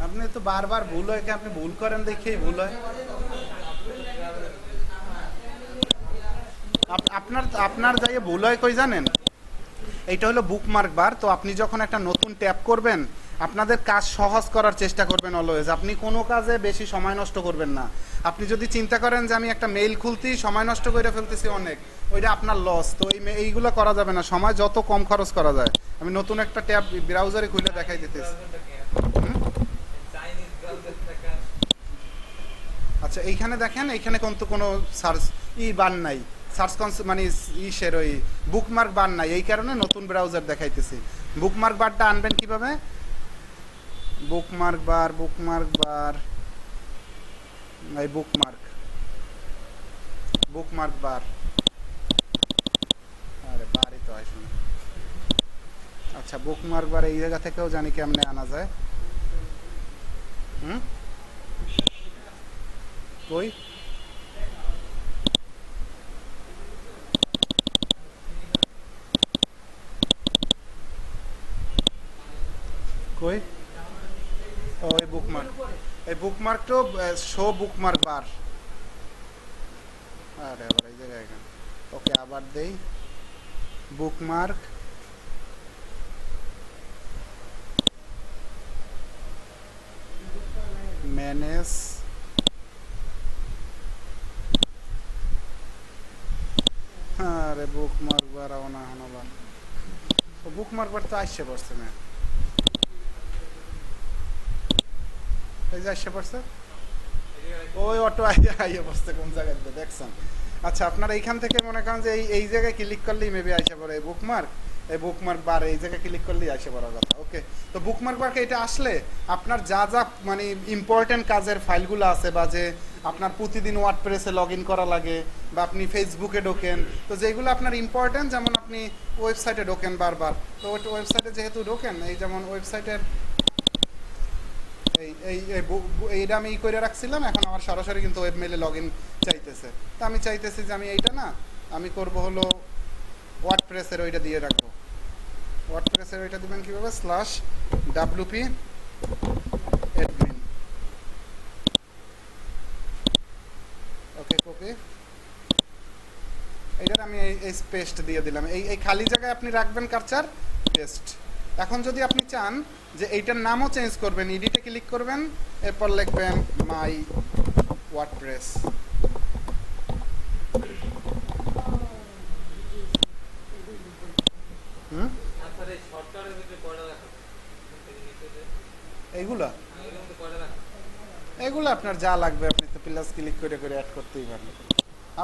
আপনি তো বারবার ভুল হয়, আপনি ভুল করেন দেখেই ভুল হয়। আপনার যাই ভুল হয় কই জানেন, এইটা হলো বুকমার্ক বার। তো আপনি যখন একটা নতুন ট্যাব করবেন, আপনাদের কাজ সহজ করার চেষ্টা করবেন অলওয়েজ। আপনি কোনো কাজে বেশি সময় নষ্ট করবেন না। আপনি যদি চিন্তা করেন যে আমি একটা মেইল খুলতেই সময় নষ্ট করে ফেলতেছি অনেক, ওইটা আপনার লস। তো এইগুলো করা যাবে না, সময় যত কম খরচ করা যায়। আমি নতুন একটা ট্যাব ব্রাউজারে খুলে দেখাই দিতেছি। আচ্ছা এইখানে দেখেন, এইখানে কিন্তু কোনো সার্চ বার নাই, সার্চ মানে ইসের ওই বুকমার্ক বার নাই, এই কারণে নতুন ব্রাউজার দেখাইতেছি। বুকমার্ক বারটা আনবেন কিভাবে? বুকমার্ক বার এই বুকমার্ক বার, আরে বারই তো হয় শুনে। আচ্ছা বুকমার্ক বার এই জায়গা থেকেও জানি কেমনে আনা যায়। হুম, কই কই ও এই বুকমার্কটাও শো বুকমার্ক বার। আরে আবার এই জায়গায় এখানে, ওকে আবার দেই বুকমার্ক ম্যানেজ আরে বুকমার্ক বার না হনবার, তো বুকমার্ক বার তো আসছে পড়ছে না, এই যে আসছে পড়ছে ওই অটো আইয়া বসছে কোন জায়গায় দেখছেন। আচ্ছা আপনারা এইখান থেকে মনে করেন যে এই জায়গায় ক্লিক করলেই মেবি আইসা পড়ে এই বুকমার্ক বার, এই জায়গায় ক্লিক করলেই আইসা পড়ার কথা। ওকে, তো বুকমার্ক বারকে এটা আসলে আপনার যা যা মানে ইম্পর্টেন্ট কাজের ফাইলগুলো আছে, বা যে আপনার প্রতিদিন ওয়ার্ডপ্রেসে লগ ইন করা লাগে, বা আপনি ফেসবুকে ঢোকেন, তো যেগুলো আপনার ইম্পর্টেন্ট, যেমন আপনি ওয়েবসাইটে ঢোকেন বারবার, তো ওয়েবসাইটে যেহেতু ঢোকেন, এই যেমন ওয়েবসাইটের এইটা আমি করে রাখছিলাম, এখন আমার সরাসরি কিন্তু ওয়েব মেলে লগ ইন চাইতেছে, তো আমি চাইতেছি যে আমি এইটা না, আমি করব হলো ওয়ার্ডপ্রেসের ওইটা দিয়ে রাখবো। ওয়ার্ডপ্রেসের ওইটা দিবেন কীভাবে, /wp admin, ওকে কপি, এইটার আমি এই পেস্ট দিয়ে দিলাম, এই খালি জায়গায় আপনি রাখবেন কার্সার, পেস্ট। এখন যদি আপনি চান যে এইটার নামও চেঞ্জ করবেন, এডিটে ক্লিক করবেন, এরপর লিখবেন মাই ওয়ার্ডপ্রেস। এইগুলো আপনার যা লাগবে আপনি তো প্লাস ক্লিক করে করে অ্যাড করতেই পারেন।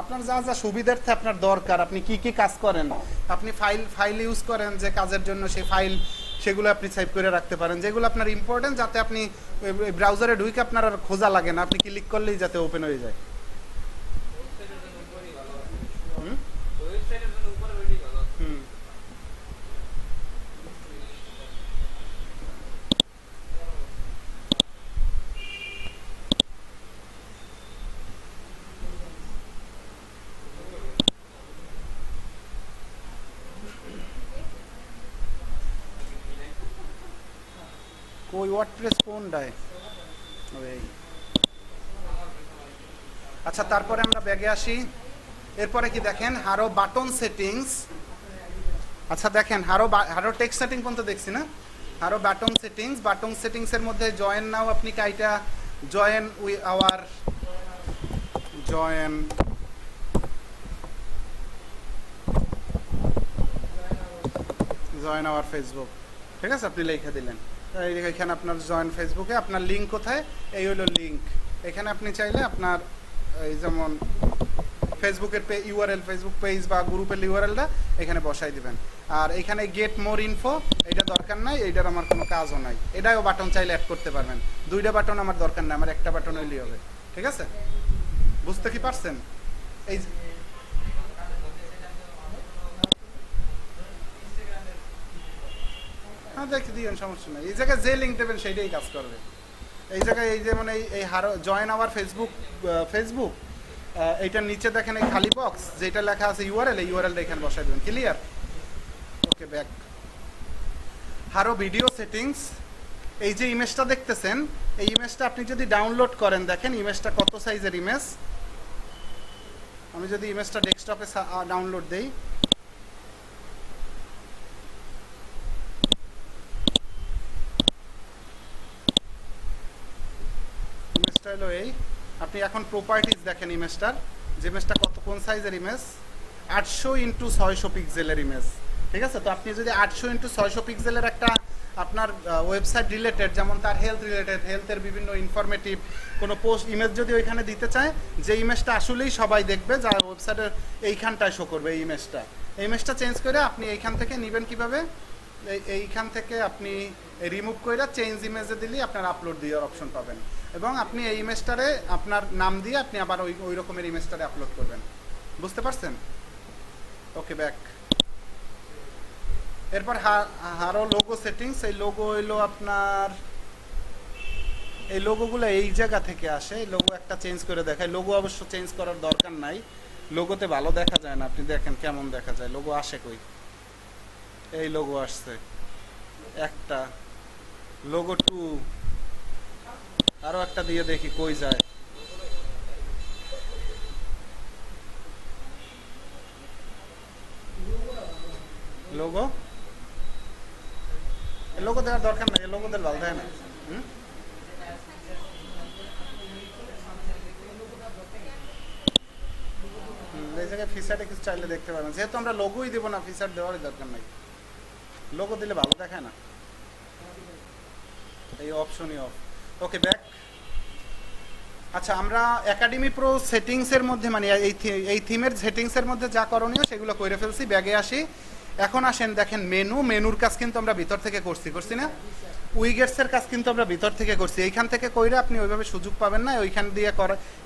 আপনার যা যা সুবিধার্থে আপনার দরকার, আপনি কি কি কাজ করেন, আপনি ফাইল ইউজ করেন যে কাজের জন্য, সেই ফাইল সেগুলো আপনি সেভ করে রাখতে পারেন, যেগুলো আপনার ইম্পর্টেন্ট, যাতে আপনি ব্রাউজারে ঢুকে আপনার আর খোঁজা লাগে না, আপনি ক্লিক করলেই যাতে ওপেন হয়ে যায়। ওই ওয়ার্ডপ্রেস কোনটায়? ওই আচ্ছা, তারপরে আমরা ব্যাগে আসি। এরপরে কি দেখেন, হারো বাটন সেটিংস। আচ্ছা দেখেন, হারো টেক্সট সেটিং পর্যন্ত দেখছি না, হারো বাটন সেটিংসের মধ্যে জয়েন নাও, আপনি কাইটা জয়েন আওয়ার ফেসবুক, ঠিক আছে, আপনি লিখে দিলেন। এখানে আপনার জয়েন ফেসবুকে, আপনার লিঙ্ক কোথায়, এই হলো লিঙ্ক। এখানে আপনি চাইলে আপনার এই যেমন ফেসবুকের ইউআরএল, ফেসবুক পেজ বা গ্রুপের ইউআরএলটা এখানে বসাই দিবেন। আর এখানে গেট মোর ইনফো, এটা দরকার নাই, এইটার আমার কোনো কাজও নাই, এটাও বাটন চাইলে অ্যাড করতে পারবেন। দুইটা বাটন আমার দরকার নাই, আমার একটা বাটন হইলেই হবে, ঠিক আছে? বুঝতে কি পারছেন? এই হ্যাঁ দেখে দিয়েন, সমস্যা নেই, এই জায়গায় যে লিঙ্ক দেবেন সেইটাই কাজ করবে। এই জায়গায় এই যেমন এই হারো জয়েন আওয়ার ফেসবুক এইটার নিচে দেখেন এই খালি বক্স, যেটা লেখা আছে ইউআরএল, এই ইউআরএলটা এখানে বসাই দেবেন। ক্লিয়ার? ওকে, ব্যাক। হারো ভিডিও সেটিংস, এই যে ইমেজটা দেখতেছেন, এই ইমেজটা আপনি যদি ডাউনলোড করেন, দেখেন ইমেজটা কত সাইজের ইমেজ। আমি যদি ইমেজটা ডেস্কটপে ডাউনলোড দেই, ইমেজটা হলো এই, আপনি এখন প্রপার্টিজ দেখেন ইমেজটার, যে ইমেজটা কোন সাইজের ইমেজ, 800 × 600 পিক্সেলের ইমেজ, ঠিক আছে? তো আপনি যদি 800 × 600 পিক্সেলের একটা আপনার ওয়েবসাইট রিলেটেড, যেমন তার হেলথ রিলেটেড, হেলথের বিভিন্ন ইনফরমেটিভ কোনো পোস্ট ইমেজ যদি ওইখানে দিতে চায়, যে ইমেজটা আসলেই সবাই দেখবে, যা ওয়েবসাইটের এইখানটায় শো করবে এই ইমেজটা, এই ইমেজটা চেঞ্জ করে আপনি এইখান থেকে নেবেন কিভাবে, এইখান থেকে আপনি রিমুভ করে চেঞ্জ ইমেজে দিলেই আপনার আপলোড দেওয়ার অপশন পাবেন, এবং আপনি এই ইমেজটারে আপনার নাম দিয়ে আপনি আবার ওই রকমের ইমেজটারে আপলোড করবেন। বুঝতে পারছেন? ওকে, ব্যাক। এরপর আরও লোগো সেটিংস। এই লোগো হইলো আপনার, এই লোগোগুলো এই জায়গা থেকে আসে। এই লোগো একটা চেঞ্জ করে দেখায়। লোগো অবশ্য চেঞ্জ করার দরকার নাই, লোগোতে ভালো দেখা যায় না। আপনি দেখেন কেমন দেখা যায়। লোগো আসে কই? এই লোগো আসছে একটা, লোগো 2, আরও একটা দিয়ে দেখি কই যায়। লোগো, লোগো দেওয়ার দরকার নাই, লোগো দিলে ভালো দেয় না। এই জায়গায় ফিচারে কিছু চাইলে দেখতে পাবেন, যেহেতু আমরা লোগোই দেবো না, ফিচার দেওয়ারই দরকার নাই। লোগো দিলে ভালো দেখায় না, এই অপশনই অফ। Okay, back. আচ্ছা, আমরা একাডেমি প্রো সেটিংসের মধ্যে, মানে এই থিমের সেটিংসের মধ্যে যা করণীয় সেগুলো করে ফেলছি। ব্যাগে আসি। এখন আসেন, দেখেন মেনুর কাজ কিন্তু আমরা ভিতর থেকে করছি না? উইগেটসের কাজ কিন্তু আমরা ভিতর থেকে করছি। এইখান থেকে কইরে আপনি ওইভাবে সুযোগ পাবেন না,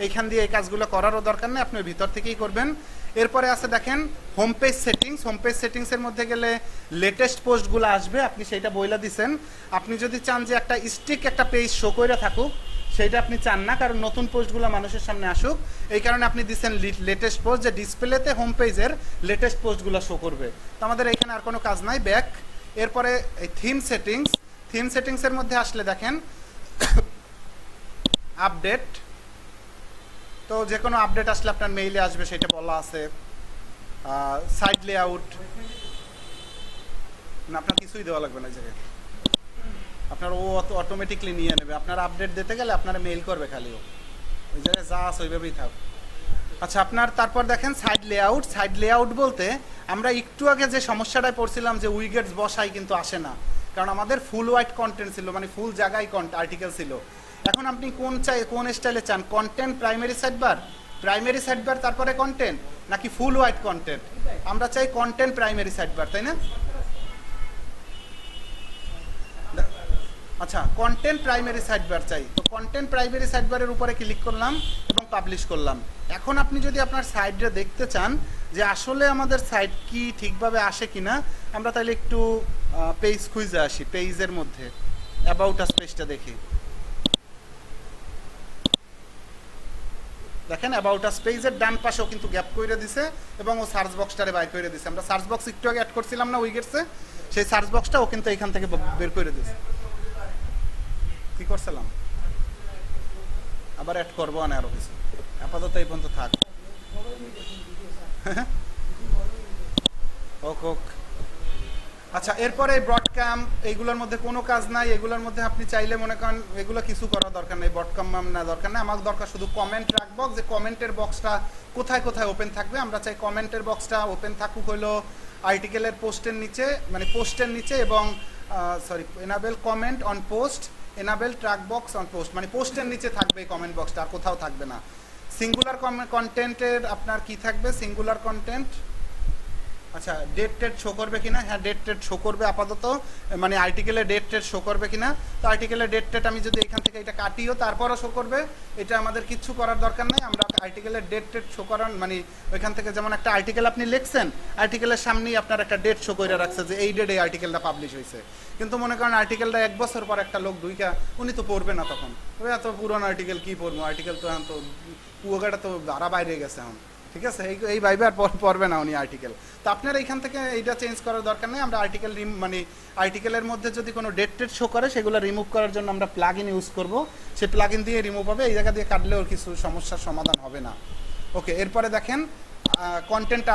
এইখান দিয়ে এই কাজগুলো করারও দরকার নেই, আপনি ভিতর থেকেই করবেন। এরপরে আছে দেখেন home page settings. Home page সেটিংসের মধ্যে গেলে লেটেস্ট পোস্টগুলো আসবে, আপনি সেইটা বইলা দিছেন। আপনি যদি চান যে একটা স্টিক একটা পেজ শো করে থাকুক, সেইটা আপনি চান না, কারণ নতুন পোস্টগুলো মানুষের সামনে আসুক, এই কারণে আপনি দিচ্ছেন লেটেস্ট পোস্ট, যে ডিসপ্লেতে হোম পেজের লেটেস্ট পোস্টগুলো শো করবে। তো আমাদের এখানে আর কোনো কাজ নাই, ব্যাক। এরপরে এই থিম সেটিংসের মধ্যে আসলে দেখেন আপডেট। তো যে কোনো আপডেট আসলে আপনার মেইলে আসবে, সেটা বলা আছে। সাইড লেআউট না, আপনার কিছুই দেওয়া লাগবে না, এই জায়গায় আপনার ও অটোমেটিকলি নিয়ে নেবে। আপনার আপডেট দিতে গেলে আপনারা মেইল করবে খালি, ও ওই জায়গায় যা আছে ওইভাবেই থাক। আচ্ছা, আপনার তারপর দেখেন সাইড লেআউট বলতে আমরা একটু আগে যে সমস্যাটায় পড়ছিলাম যে উইগেটস বসাই কিন্তু আসে না, কারণ আমাদের ফুল হোয়াইট কন্টেন্ট ছিল, মানে ফুল জায়গায় আর্টিকেল ছিল। এখন আপনি কোন স্টাইলে চান? কন্টেন্ট প্রাইমারি সাইড বার তারপরে কন্টেন্ট, নাকি ফুল হোয়াইট কন্টেন্ট? আমরা চাই কন্টেন্ট প্রাইমারি সাইড বার, তাই না? আচ্ছা, কন্টেন্ট প্রাইমারি সাইড বার চাই। তো কন্টেন্ট প্রাইমারি সাইড বারের উপরে ক্লিক করলাম এবং পাবলিশ করলাম। এখন আপনি যদি আপনার সাইডে দেখতে চান যে আসলে আমাদের সাইট কি ঠিকভাবে আসে কিনা, আমরা তাহলে একটু পেজ খুঁজে আসি। পেজের মধ্যে অ্যাবাউট আস পেজটা দেখি। দেখেন অ্যাবাউট আস পেজের ডান পাশেও কিন্তু গ্যাপ করে দিছে, এবং ও সার্চ বক্সটারে বাইর করে দিছে। আমরা সার্চ বক্স একটু আগে অ্যাড করছিলাম না উইগেটসে, সেই সার্চ বক্সটা ও কিন্তু এখান থেকে বের করে দিছে। কি করছিলাম? আবার অ্যাড করবো না, আরো কিছু। আপাতত এই পর্যন্ত থাক। ওক। আচ্ছা, এরপরে ব্রডক্যাম, এইগুলোর মধ্যে কোনো কাজ নাই। এগুলোর মধ্যে আপনি চাইলে মনে করেন এগুলো কিছু করার দরকার নেই, ব্রডক্যাম না দরকার নেই। আমার দরকার শুধু কমেন্ট রাখবো, যে কমেন্টের বক্সটা কোথায় কোথায় ওপেন থাকবে। আমরা চাই কমেন্টের বক্সটা ওপেন থাকুক হলো আর্টিকেলের পোস্টের নিচে, মানে পোস্টের নিচে, এবং enable comment on post, enable track box on post, মানে পোস্টের নিচে থাকবে এই কমেন্ট বক্সটা, আর কোথাও থাকবে না। সিঙ্গুলার কন্টেন্টের আপনার কি থাকবে? Singular content. আচ্ছা, ডেট টেট শো করবে কিনা? হ্যাঁ, ডেট টেট শো করবে আপাতত, মানে আর্টিকেলে ডেট টেট শো করবে কিনা। তো আর্টিকেলে ডেট টেট আমি যদি এখান থেকে এটা কাটিও তারপরও শো করবে, এটা আমাদের কিচ্ছু করার দরকার নেই। আমরা আর্টিকেলের ডেট টেট শো করার, মানে ওইখান থেকে যেমন একটা আর্টিকেল আপনি লিখছেন, আর্টিকেলের সামনেই আপনার একটা ডেট শো করে রাখছে যে এই ডেটে এই আর্টিকেলটা পাবলিশ হয়েছে। কিন্তু মনে করেন আর্টিকেলটা 1 বছর পর একটা লোক উনি তো পড়বে না তখন, ওই এত পুরনো আর্টিকেল কি পড়বো, আর্টিকেল তো এখন তো পুয়োগাটা তো আরা বাইরে গেছে এখন, ঠিক আছে, এই ভাইবে আর পড়বে না উনি আর্টিকেল। তো আপনার এইখান থেকে এইটা চেঞ্জ করার দরকার নেই। আমরা আর্টিকেল মানে আর্টিকেলের মধ্যে যদি কোনো ডেট টেট শো করে, সেগুলো রিমুভ করার জন্য আমরা প্লাগ ইন ইউজ করবো। সেই প্লাগ ইন দিয়ে রিমুভ হবে, এই জায়গা দিয়ে কাটলেও কিছু সমস্যার সমাধান হবে না। ওকে, এরপরে দেখেন কন্টেন্ট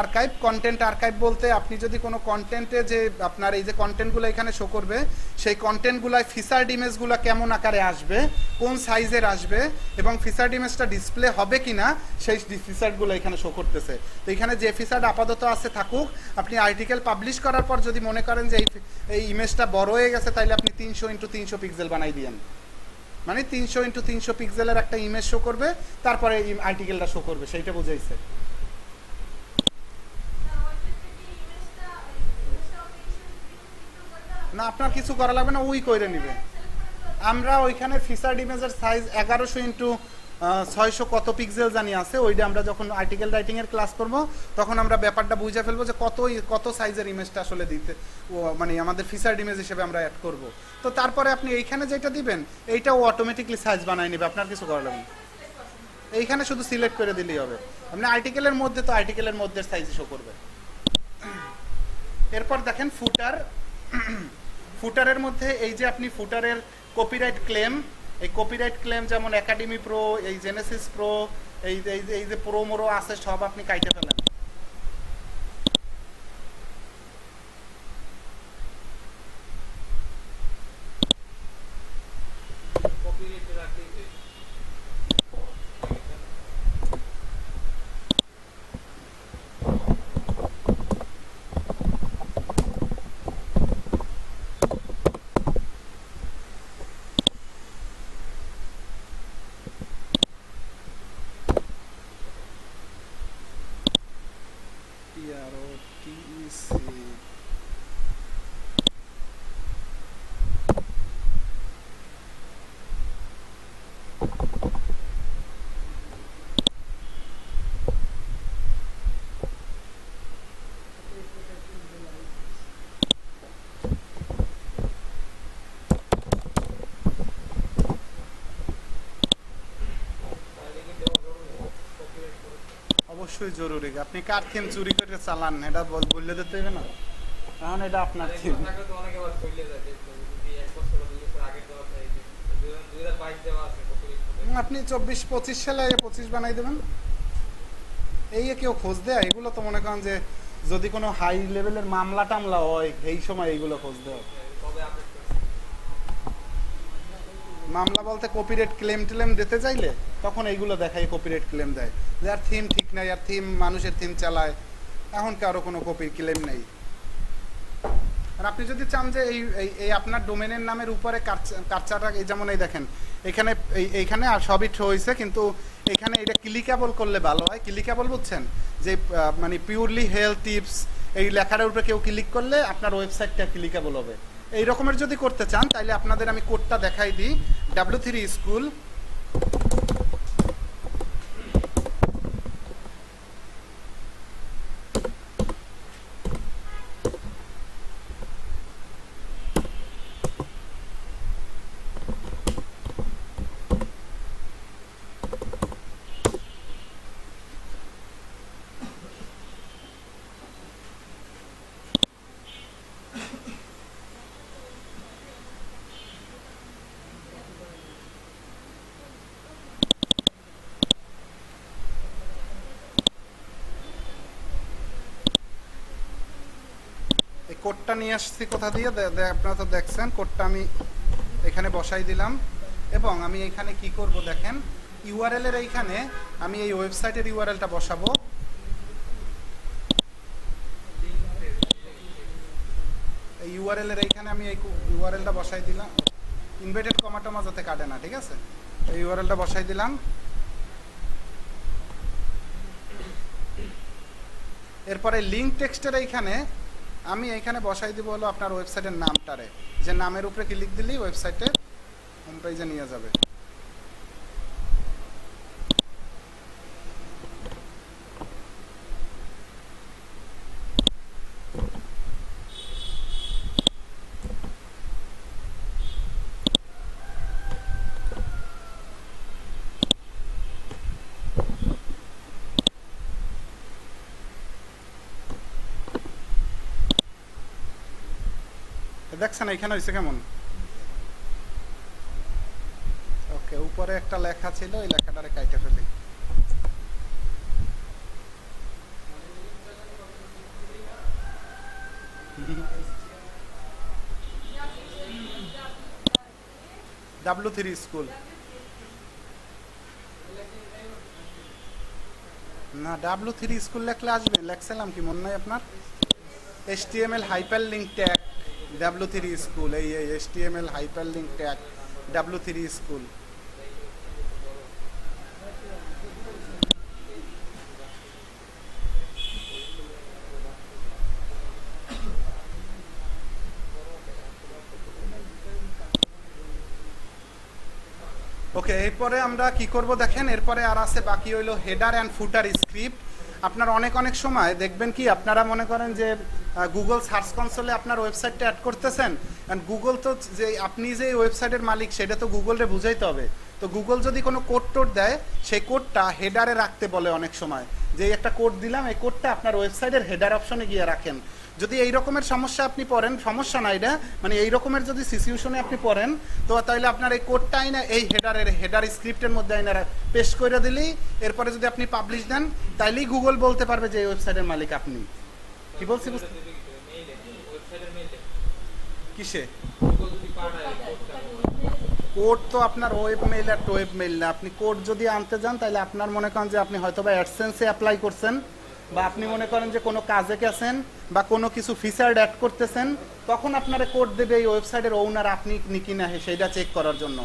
আর্কাইভ বলতে আপনি যদি কোনো কন্টেন্টে যে আপনার এই যে কন্টেন্টগুলো এখানে শো করবে, সেই কন্টেন্টগুলোয় ফিচার্ড ইমেজগুলো কেমন আকারে আসবে, কোন সাইজের আসবে এবং ফিচার্ড ইমেজটা ডিসপ্লে হবে কিনা সেই ফিচার্ডগুলো এখানে শো করতেছে। তো এখানে যে ফিচার্ড আপাতত আছে থাকুক, আপনি আর্টিকেল পাবলিশ করার পর যদি মনে করেন যে এই ইমেজটা বড় হয়ে গেছে, তাহলে আপনি 300x300 পিক্সেল বানাই দিয়েন, মানে 300x300 পিক্সেলের একটা ইমেজ শো করবে, তারপরে এই আর্টিকেলটা শো করবে, সেইটা বুঝাইছে। না, আপনার কিছু করা লাগবে না, ওই করে নিবে। আমরা ওইখানে ফিচার্ড ইমেজের সাইজ 1100x600 কত পিক্সেল জানি আছে, ওইটা আমরা যখন আর্টিকেল রাইটিং এর ক্লাস করব তখন আমরা ব্যাপারটা বুঝে ফেলবো যে কত সাইজের ইমেজটা আসলে দিতে, মানে আমাদের ফিচার্ড ইমেজ হিসেবে আমরা অ্যাড করব। তো তারপরে আপনি এইখানে যেটা দিবেন এইটাও অটোমেটিকলি সাইজ বানায় নেবে, আপনার কিছু করা লাগবে না। এইখানে শুধু সিলেক্ট করে দিলেই হবে। আপনি আর্টিকেলের মধ্যে তো আর্টিকেলের মধ্যে সাইজ শো করবে। এরপর দেখেন ফুটারের মধ্যে এই যে আপনি ফুটারের কপিরাইট ক্লেম, এই কপিরাইট ক্লেম যেমন একাডেমি প্রো, এই জেনেসিস প্রো, এই যে প্রো মোরো আছে সব আপনি কাইটে ফেলেন। অবশ্যই জরুরি। আপনি কার থিম চুরি করে চালান এটা বললে দিতে হবে না, কারণ এটা আপনার থিম। আপনি 24-25 সালে 25 বানাই দেবেন। এই কেউ খোঁজ দেয় এগুলো, তো মনে করেন যে যদি কোনো হাই লেভেলের মামলা টামলা হয় এই সময় এইগুলো খোঁজ দেয়। মামলা বলতে কপিরাইট ক্লেম টেলেম দিতে চাইলে তখন এইগুলো দেখায়, কপিরাইট ক্লেম দেয় যে আর থিম ঠিক নাই, আর থিম মানুষের থিম চালায়, এখন কারো কোনো কপি ক্লেম নেই। আর আপনি যদি চান যে এই আপনার ডোমেনের নামের উপরে কার্চাটা, এই যেমন এই দেখেন এইখানে আর সবই হয়েছে, কিন্তু এখানে এটা ক্লিকেবল করলে ভালো হয়। ক্লিকেবল বুঝছেন, যে মানে পিওরলি হেলথ টিপস এই লেখার উপরে কেউ ক্লিক করলে আপনার ওয়েবসাইটটা ক্লিকেবল হবে। এই রকমের যদি করতে চান তাহলে আপনাদের আমি কোডটা দেখাই দিই। W3 স্কুল, কোডটা নিয়ে আসছি কোথা দিয়ে, আপনারা তো দেখছেন কোডটা আমি এখানে বসাই দিলাম। এবং আমি এখানে কি করব দেখেন, ইউআরএল এর এইখানে আমি এই ওয়েবসাইটের ইউআরএলটা বসাবো। এই ইউআরএল এর এইখানে আমি এই ইউআরএলটা বসাই দিলাম, ইনভার্টেড কমাটা যাতে কাটে না, ঠিক আছে। এই ইউআরএলটা বসাই দিলাম। এরপরে লিঙ্ক টেক্সটের এইখানে আমি এইখানে বসাই দিব হলো আপনার ওয়েবসাইটের নামটারে, যে নামের উপরে ক্লিক দিলেই ওয়েবসাইটে হোম পেজে নিয়ে যাবে। দেখছেন এখানে হয়েছে কেমন? ওকে, উপরে একটা লেখা ছিল, এই লেখাটারে কাইটে ফেলি। W3 স্কুল না, W3 স্কুল লেখলে আসবে, লেখছিলাম কি মনে নাই আপনার? HTML hyperlink tag W3 school, এই HTML hyperlink tag W3 school. Okay, এরপরে আমরা কি করব দেখেন, এরপরে আর আছে বাকি হইলো হেডার অ্যান্ড ফুটার স্ক্রিপ্ট। আপনার অনেক অনেক সময় দেখবেন কি, আপনারা মনে করেন যে গুগল সার্চ কনসোলে আপনার ওয়েবসাইটটা অ্যাড করতেছেন, অ্যান্ড গুগল তো যে আপনি যে ওয়েবসাইটের মালিক সেটা তো গুগলরে বুঝাইতে হবে। তো গুগল যদি কোনো কোড টোড দেয়, সেই কোডটা হেডারে রাখতে বলে অনেক সময়, যে একটা কোড দিলাম, এই কোডটা আপনার ওয়েবসাইটের হেডার অপশনে গিয়ে রাখেন। যদি এই রকমের সমস্যা আপনি পড়েন, সমস্যা না এটা, মানে এই রকমের যদি সিচুয়েশনে আপনি পড়েন, তো তাহলে আপনার এই কোডটা আইনা এই হেডার স্ক্রিপ্টের মধ্যে আইনা পেস্ট করে দিলেই, এরপরে যদি আপনি পাবলিশ দেন, তাইলেই গুগল বলতে পারবে যে এই ওয়েবসাইটের মালিক আপনি। কি বলছি কিসে? কোড তো আপনার ওয়েব মেইল আর টোয়েব মেইল না। আপনি কোড যদি আনতে যান, তাহলে আপনার মনে করেন যে আপনি হয়তো বা অ্যাডসেন্সে অ্যাপ্লাই করছেন, বা আপনি মনে করেন যে কোনো কাজে গেছেন, বা কোনো কিছু ফিচার অ্যাড করতেছেন, তখন আপনারা কোড দেবে এই ওয়েবসাইটের ওনার আপনি কি না সেইটা চেক করার জন্য।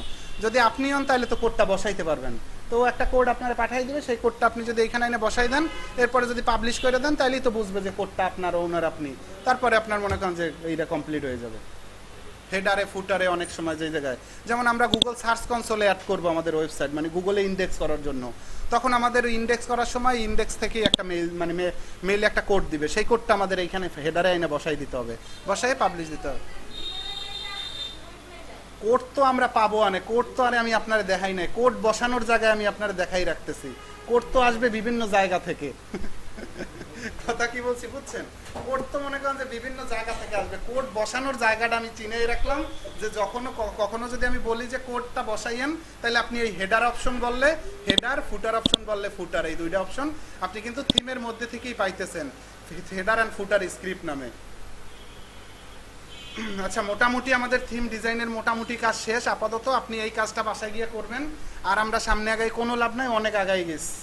যদি আপনি হন তাহলে তো কোডটা বসাইতে পারবেন। তো একটা কোড আপনারা পাঠিয়ে দিবে, সেই কোডটা আপনি যদি এখানে এনে বসাই দেন, এরপরে যদি পাবলিশ করে দেন, তাহলেই তো বুঝবে যে কোডটা আপনার ওনার আপনি। তারপরে আপনার মনে করেন যে এইটা কমপ্লিট হয়ে যাবে। হেডারে ফুটারে অনেক সময় যে জায়গায়, যেমন আমরা গুগল সার্চ কনসোলে অ্যাড করবো আমাদের ওয়েবসাইট, মানে গুগলে ইন্ডেক্স করার জন্য, তখন আমাদের ইন্ডেক্স করার সময় ইন্ডেক্স থেকে একটা মেইল, মানে মেইলে একটা কোড দিবে, সেই কোডটা আমাদের এইখানে হেডারে এনে বসাই দিতে হবে, বসাই পাবলিশ দিতে হবে। কোড তো আমরা পাবো, আনে কোড তো আরে আমি আপনারা দেখাই নাই, কোড বসানোর জায়গায় আমি আপনারা দেখাই রাখতেছি। কোড তো আসবে বিভিন্ন জায়গা থেকে। কথা কি বলছি বুঝছেন? কোড তো মনে করেন যে বিভিন্ন জায়গা থেকে আসবে, কোড বসানোর জায়গাটা আমি চিনেই রাখলাম, যে কখনো যদি আমি বলি যে কোডটা বসাইয়েন, তাহলে আপনি এই হেডার অপশন বললে হেডার, ফুটার অপশন বললে ফুটার, এই দুইটা অপশন আপনি কিন্তু থিমের মধ্যে থেকেই পাইতেছেন, হেডার অ্যান্ড ফুটার স্ক্রিপ্ট নামে। আচ্ছা, মোটামুটি আমাদের থিম ডিজাইনের মোটামুটি কাজ শেষ। আপাতত আপনি এই কাজটা বাসায় গিয়ে করবেন, আর আমরা সামনে আগাই কোনো লাভ নাই, অনেক আগাই গেছি।